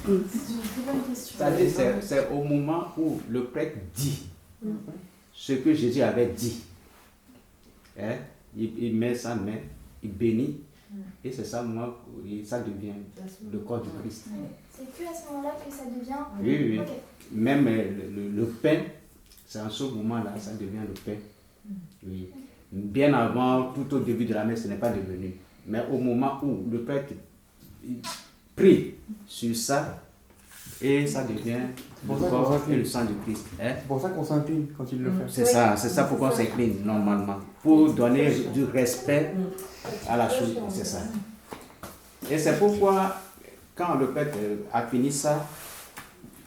C'est une très bonne question. c'est-à-dire, c'est au moment où le prêtre dit ce que Jésus avait dit. Hein? Il met sa main, il bénit, et c'est ça, moi, ça devient le corps du Christ. C'est que à ce moment-là que ça devient. Oui, oui. Ok. Même le pain, c'est en ce moment-là, ça devient le pain. Oui. Bien avant, tout au début de la messe, ce n'est pas devenu. Mais au moment où le prêtre il prie sur ça, et ça devient pour le ça qu'on corps et s'incline. le sang du Christ. Hein? C'est pour ça qu'on s'incline quand il le fait. C'est ça pourquoi on s'incline normalement. Pour donner du respect à la chose, c'est ça. Et c'est pourquoi, quand le prêtre a fini ça,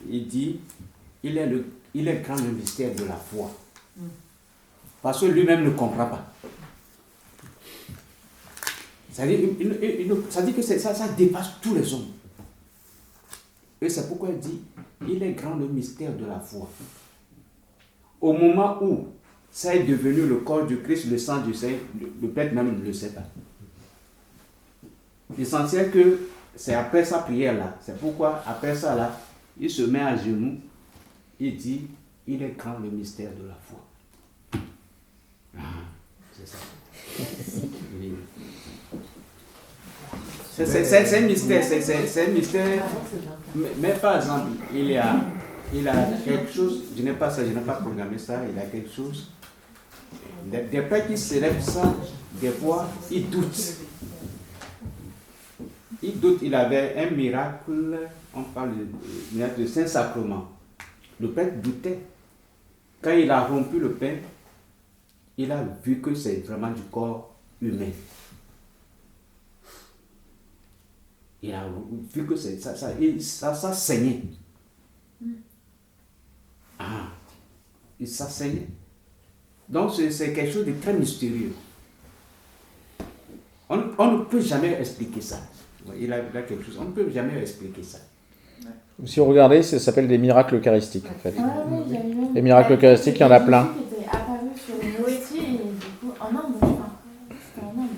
il dit, il est grand le mystère de la foi. Parce que lui-même ne comprend pas. Ça dit que ça dépasse tous les hommes. Et c'est pourquoi il dit, il est grand le mystère de la foi. Au moment où ça est devenu le corps du Christ, le sang du Seigneur, le prêtre même ne le sait pas. L'essentiel que c'est après sa prière-là. C'est pourquoi après ça, là, il se met à genoux, il dit, il est grand le mystère de la foi. C'est ça. Oui. C'est un mystère, c'est un mystère. Mais par exemple, il a quelque chose, je n'ai pas programmé ça, il a quelque chose. Des prêtres qui célèbrent ça, des fois, ils doutent. Il avait un miracle, on parle du miracle de Saint-Sacrement. Le prêtre doutait. Quand il a rompu le pain, il a vu que c'est vraiment du corps humain. Il a vu que ça saignait. Ça saignait. Donc c'est quelque chose de très mystérieux. On ne peut jamais expliquer ça. Il a quelque chose, on ne peut jamais expliquer ça. Si vous regardez, ça s'appelle des miracles eucharistiques en fait. Oui, il y a eu même- Les miracles eucharistiques, il y en a plein. Qui était apparu sur le métier et du coup en Inde, je crois. C'était en Inde.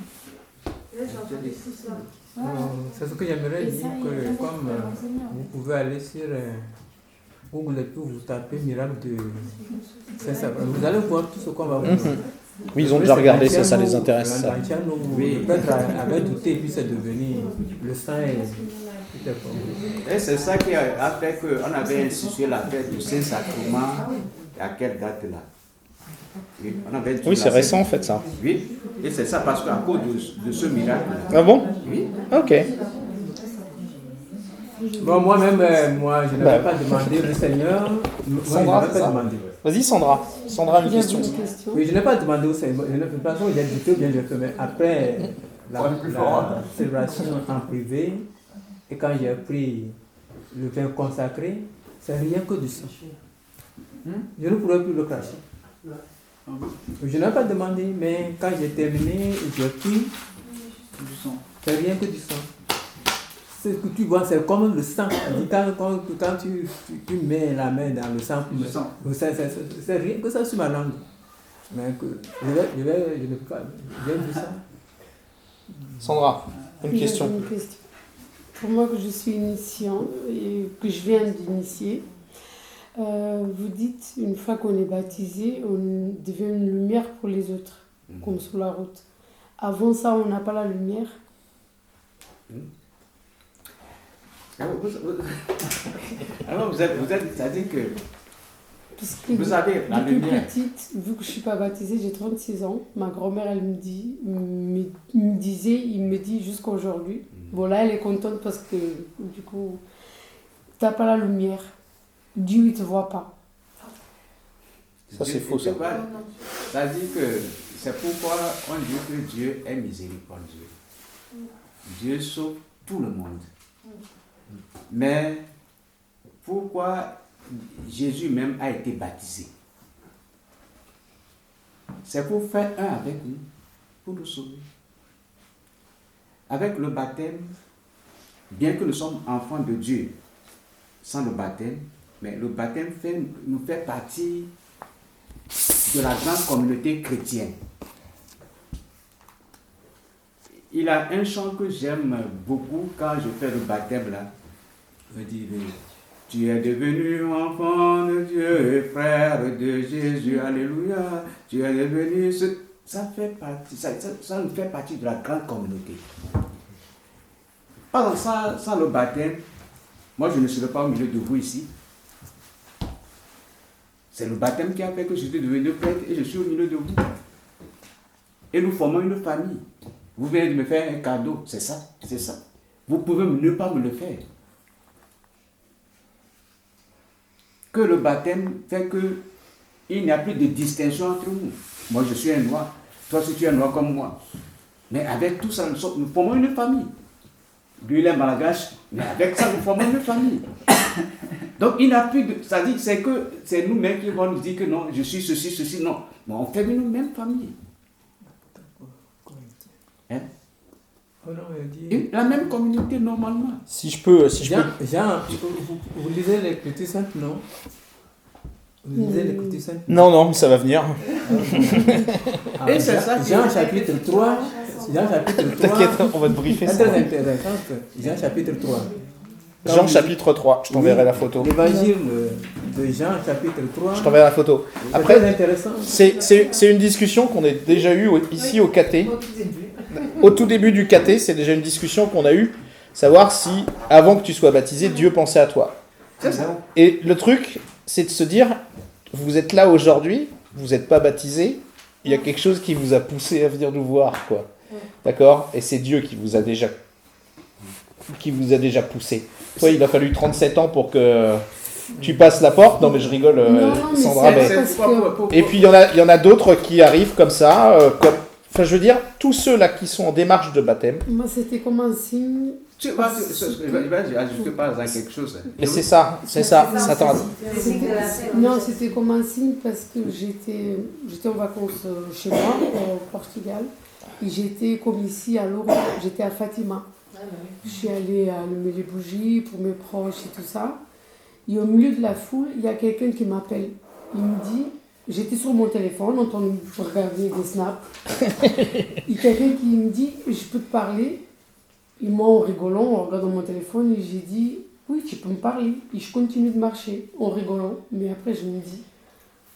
C'est ce que j'aimerais Et dire, ça, il y a que beaucoup comme de renseignements. vous pouvez aller sur Google et puis vous tapez miracle de Saint-Sacrement. Vous allez voir tout ce qu'on va vous dire. Oui, ils ont déjà regardé ça, ça les intéresse. Ça. Le prêtre avait douté et puis c'est devenu le sang et tout est bon. Et c'est ça qui a fait qu'on avait institué la fête du Saint-Sacrement. À quelle date là? Oui, Oui, c'est récent en fait ça. Oui, et c'est ça parce qu'à cause de ce miracle. Ah bon? Oui. Ok. Bon, moi-même, moi, je n'avais pas demandé le Seigneur. Moi, je Sandra, n'avais c'est pas ça? demandé. Vas-y Sandra. Sandra, une question. Oui, je n'ai pas demandé au Seigneur. De toute façon, j'ai douté ou bien j'ai fait. Mais après la célébration en privé, et quand j'ai pris le vin consacré, c'est rien que du sang. Je ne pourrais plus le cracher. Je n'ai pas demandé, mais quand j'ai terminé, j'ai pris Du sang. c'est rien que du sang. Ce que tu vois, c'est comme le sang. Quand tu mets la main dans le sang, Du sang. c'est rien que ça sur ma langue. Mais que je ne peux pas. J'ai vu ça. Sandra, une question. Une question. Pour moi, que je suis initiant et que je viens d'initier, vous dites, une fois qu'on est baptisé, on devient une lumière pour les autres, comme sur la route. Avant ça, on n'a pas la lumière. Alors vous êtes, c'est-à-dire que Parce que vous avez la depuis lumière. petite, vu que je ne suis pas baptisée, j'ai 36 ans, ma grand-mère, elle me dit jusqu'à aujourd'hui. Bon, là, elle est contente parce que, du coup, tu n'as pas la lumière. Dieu, il ne te voit pas. Ça, c'est faux, ça. C'est-à-dire que c'est pourquoi on dit que Dieu est miséricordieux. Dieu sauve tout le monde. Mais pourquoi Jésus même a été baptisé? C'est pour faire un avec nous, pour nous sauver. Avec le baptême, bien que nous sommes enfants de Dieu, sans le baptême, mais le baptême nous fait partie de la grande communauté chrétienne. il a un chant que j'aime beaucoup quand je fais le baptême là. Je dis, tu es devenu enfant de Dieu et frère de Jésus, alléluia. Tu es devenu, ça fait partie, ça nous fait partie de la grande communauté. Par exemple, sans le baptême, moi je ne serais pas au milieu de vous ici. C'est le baptême qui a fait que je suis devenu prêtre et je suis au milieu de vous. Et nous formons une famille. Vous venez de me faire un cadeau, c'est ça, c'est ça. Vous pouvez ne pas me le faire. Que le baptême fait qu'il n'y a plus de distinction entre nous. Moi je suis un noir, toi si tu es noir comme moi. Mais avec tout ça, nous formons une famille. Lui il est malgache, mais avec ça nous formons une famille. Donc il n'y a plus de... Ça dit c'est nous-mêmes qui vont nous dire que non, je suis ceci, non. Mais on fait une même famille. Hein? Et la même communauté normalement. Si je peux... Jean, vous lisez l'Écriture sainte, non? Vous lisez l'Écriture sainte? Non, ça va venir. Et c'est ça Jean chapitre 3. Jean chapitre 3. T'inquiète, on va te briefer ça. Très intéressant. Jean chapitre 3. Jean chapitre 3, je t'enverrai la photo. L'évangile de Jean chapitre 3. Je t'enverrai la photo. Après, très intéressant. C'est une discussion qu'on a déjà eue ici au KT. Au tout début du KT, c'est déjà une discussion qu'on a eue. Savoir si, avant que tu sois baptisé, Dieu pensait à toi. C'est ça. Et le truc, c'est de se dire, vous êtes là aujourd'hui, vous n'êtes pas baptisé, il y a quelque chose qui vous a poussé à venir nous voir, quoi. D'accord? Et c'est Dieu qui vous a déjà poussé. Toi, il a fallu 37 ans pour que tu passes la porte. Non, mais je rigole, Non, mais Sandra. c'est parce que... Et puis, il y en a d'autres qui arrivent comme ça. Enfin, je veux dire, tous ceux-là qui sont en démarche de baptême. Moi, c'était comme un signe. Tu vas ajouter par exemple quelque chose. Et c'est ça. Attends. Non, c'était comme un signe parce que j'étais en vacances chez moi, au Portugal. Et j'étais comme ici à Lorient, j'étais à Fatima. Je suis allée allumer les bougies pour mes proches et tout ça. Et au milieu de la foule, il y a quelqu'un qui m'appelle. Il me dit, j'étais sur mon téléphone en train de regarder des snaps. Et quelqu'un qui me dit, je peux te parler. Et moi, en rigolant, en regardant mon téléphone, et j'ai dit, oui, tu peux me parler. Et je continue de marcher en rigolant. Mais après, je me dis,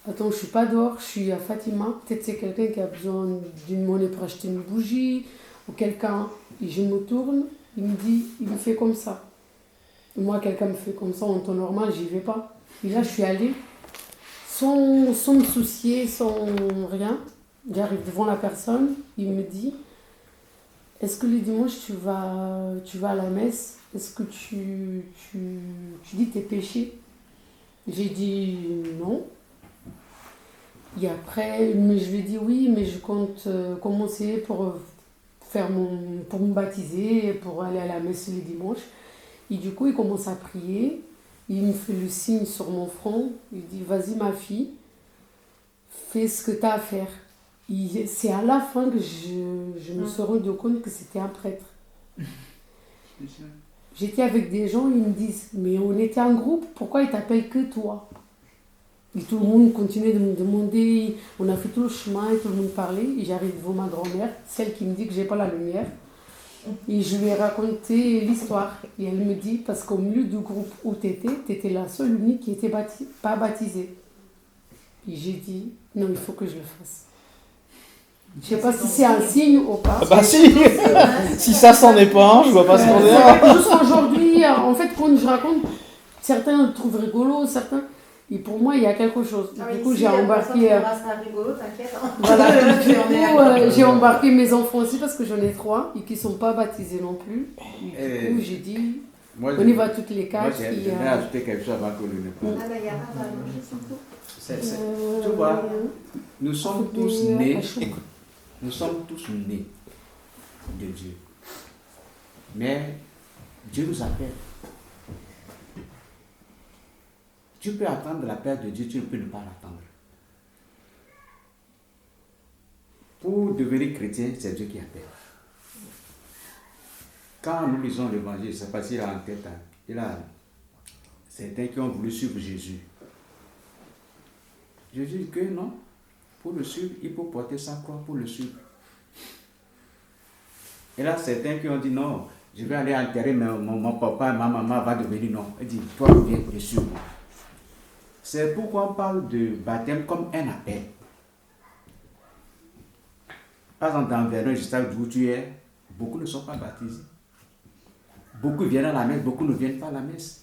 attends, je suis pas dehors, je suis à Fatima. Peut-être c'est quelqu'un qui a besoin d'une monnaie pour acheter une bougie, ou quelqu'un. Et je me tourne, il me fait comme ça. Et moi, quelqu'un me fait comme ça en temps normal, j'y vais pas. Et là, je suis allée, sans me soucier, sans rien. J'arrive devant la personne, il me dit, est-ce que le dimanche tu vas à la messe? Est-ce que tu dis tes péchés? J'ai dit non. Et après, mais je lui ai dit oui, mais je compte commencer pour me baptiser, pour aller à la messe le dimanche. Et du coup, il commence à prier. Il me fait le signe sur mon front. Il dit, vas-y ma fille, fais ce que tu as à faire. Et c'est à la fin que je me suis rendu compte que c'était un prêtre. J'étais avec des gens, ils me disent, mais on était en groupe, pourquoi il t'appelle que toi? Et tout le monde continuait de me demander, on a fait tout le chemin et tout le monde parlait. Et j'arrive devant ma grand-mère, celle qui me dit que j'ai pas la lumière. Et je lui ai raconté l'histoire. Et elle me dit, parce qu'au milieu du groupe où tu étais la seule unique qui n'était pas baptisée. Et j'ai dit, non, il faut que je le fasse. Je sais pas si c'est un signe ou pas. Bah si. Si ça c'en est pas un, je vois pas ce qu'on est. Juste aujourd'hui, en fait, quand je raconte, certains le trouvent rigolo, certains... Et pour moi, il y a quelque chose. Du coup, j'ai embarqué... Voilà, du coup, j'ai embarqué mes enfants aussi parce que j'en ai 3 et qui ne sont pas baptisés non plus. Et du coup, j'ai dit, on y va toutes les 4. Moi, j'aimerais ajouter quelque chose avant que le ne pas. Tu vois, nous sommes tous nés. Nous sommes tous nés de Dieu. Mais Dieu nous appelle. Tu peux attendre l'appel de Dieu, tu ne peux ne pas l'attendre. Pour devenir chrétien, c'est Dieu qui appelle. Quand nous lisons l'évangile, je ne sais pas s'il a en tête, il a certains qui ont voulu suivre Jésus. Jésus dit que non, pour le suivre, il faut porter sa croix pour le suivre. Et là, certains qui ont dit non, je vais aller enterrer mon papa, ma maman va devenir non. Elle dit, toi, viens dessus. C'est pourquoi on parle de baptême comme un appel. Par exemple, dans Vernon, je sais d'où tu es, beaucoup ne sont pas baptisés. Beaucoup viennent à la messe, beaucoup ne viennent pas à la messe.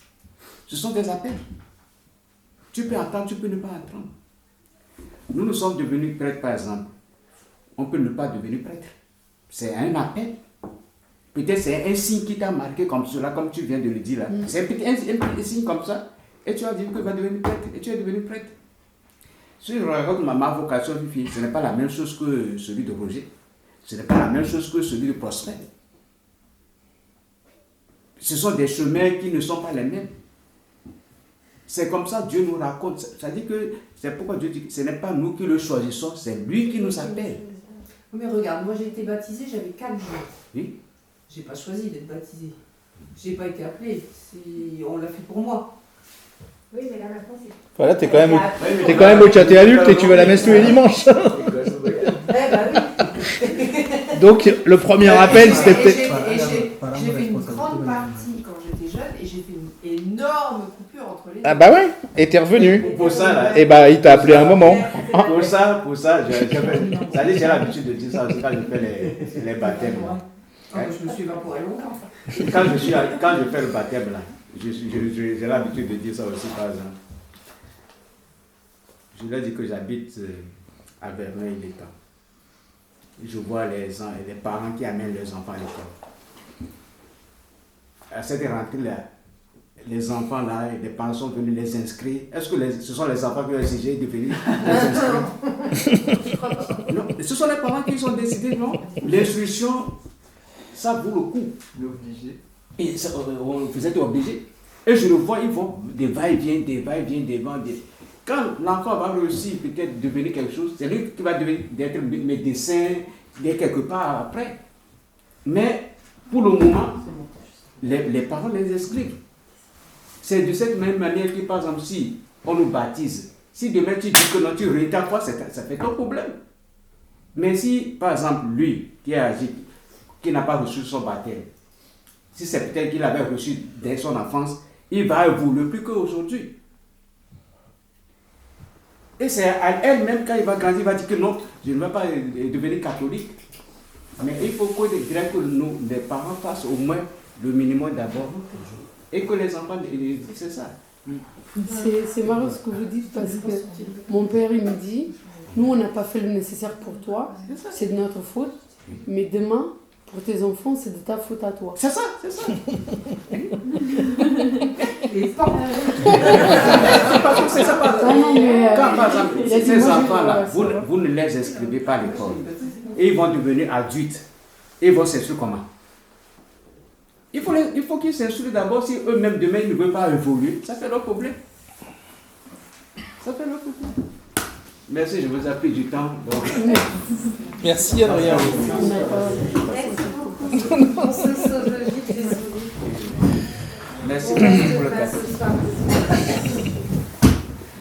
Ce sont des appels. Tu peux entendre, tu peux ne pas entendre. Nous sommes devenus prêtres, par exemple. On peut ne pas devenir prêtre. C'est un appel. Peut-être c'est un signe qui t'a marqué comme cela, comme tu viens de le dire là. C'est un signe comme ça. Et tu as dit que tu vas devenir prêtre. Et tu es devenu prêtre. Si je regarde ma vocation, ce n'est pas la même chose que celui de Roger. Ce n'est pas la même chose que celui de Prosper. Ce sont des chemins qui ne sont pas les mêmes. C'est comme ça Dieu nous raconte. Ça dit que c'est pourquoi Dieu dit que ce n'est pas nous qui le choisissons, c'est lui qui nous appelle. Mais regarde, moi j'ai été baptisée, j'avais 4 jours. Oui. J'ai pas choisi d'être baptisée. J'ai pas été appelée. On l'a fait pour moi. Oui, mais là maintenant c'est. Voilà, t'es quand même au chat, t'es adulte et tu vas à la messe tous les dimanches. Eh bah oui. Donc le premier appel, c'était peut-être. J'ai fait une grande partie quand j'étais jeune et j'ai fait une énorme coupure entre les deux. Ah bah ouais, et t'es revenu. Pour ça, là, Et bah il t'a appelé un moment. pour ça, j'ai l'habitude de dire ça aussi quand je fais les baptêmes. Je me suis évaporé longtemps. Quand je fais le baptême, là, j'ai l'habitude de dire ça aussi, par exemple. Je leur dis que j'habite à Vernon-et-l'Étang. Je vois les parents qui amènent leurs enfants à l'école. À cette rentrée-là, les enfants là, les parents sont venus les inscrire. Est-ce que ce sont les enfants qui ont exigé de venir les inscrire? Non, ce sont les parents qui ont décidé, non. L'instruction, ça vaut le coup. L'obligé. Et vous êtes obligés. Et je le vois, ils vont des va-et-vient, Quand l'enfant va réussir peut-être devenir quelque chose, c'est lui qui va d'être médecin, quelque part après. Mais pour le moment, les parents les inscrivent. C'est de cette même manière que, par exemple, si on nous baptise, si demain tu dis que non, tu retardes quoi, ça fait ton problème. Mais si, par exemple, lui qui a agi, qui n'a pas reçu son baptême, si c'est peut-être qu'il avait reçu dès son enfance, il va évoluer plus qu'aujourd'hui. Et c'est à elle-même, quand il va grandir, il va dire que non, je ne vais pas devenir catholique. Mais il faut que nous, les parents, fassent au moins le minimum d'abord. Et que les enfants, c'est ça. C'est marrant ce que vous dites parce que mon père il me dit, nous on n'a pas fait le nécessaire pour toi, c'est de notre faute, mais demain, pour tes enfants, c'est de ta faute à toi. C'est ça, c'est ça. Et pas. C'est ça, pas Non, mais, quand par exemple, il a dit, ces moi, enfants-là, je vois vous ne les inscrivez pas à l'école. Et ils vont devenir adultes. Et ils vont s'instruire comment? Il faut qu'ils s'instruisent d'abord. Si eux-mêmes demain ils ne veulent pas évoluer, ça fait leur problème. Ça fait leur problème. Merci, je vous ai pris du temps. Donc... Merci Adrien. On se sauve vite, désolé. Merci pour le cadeau.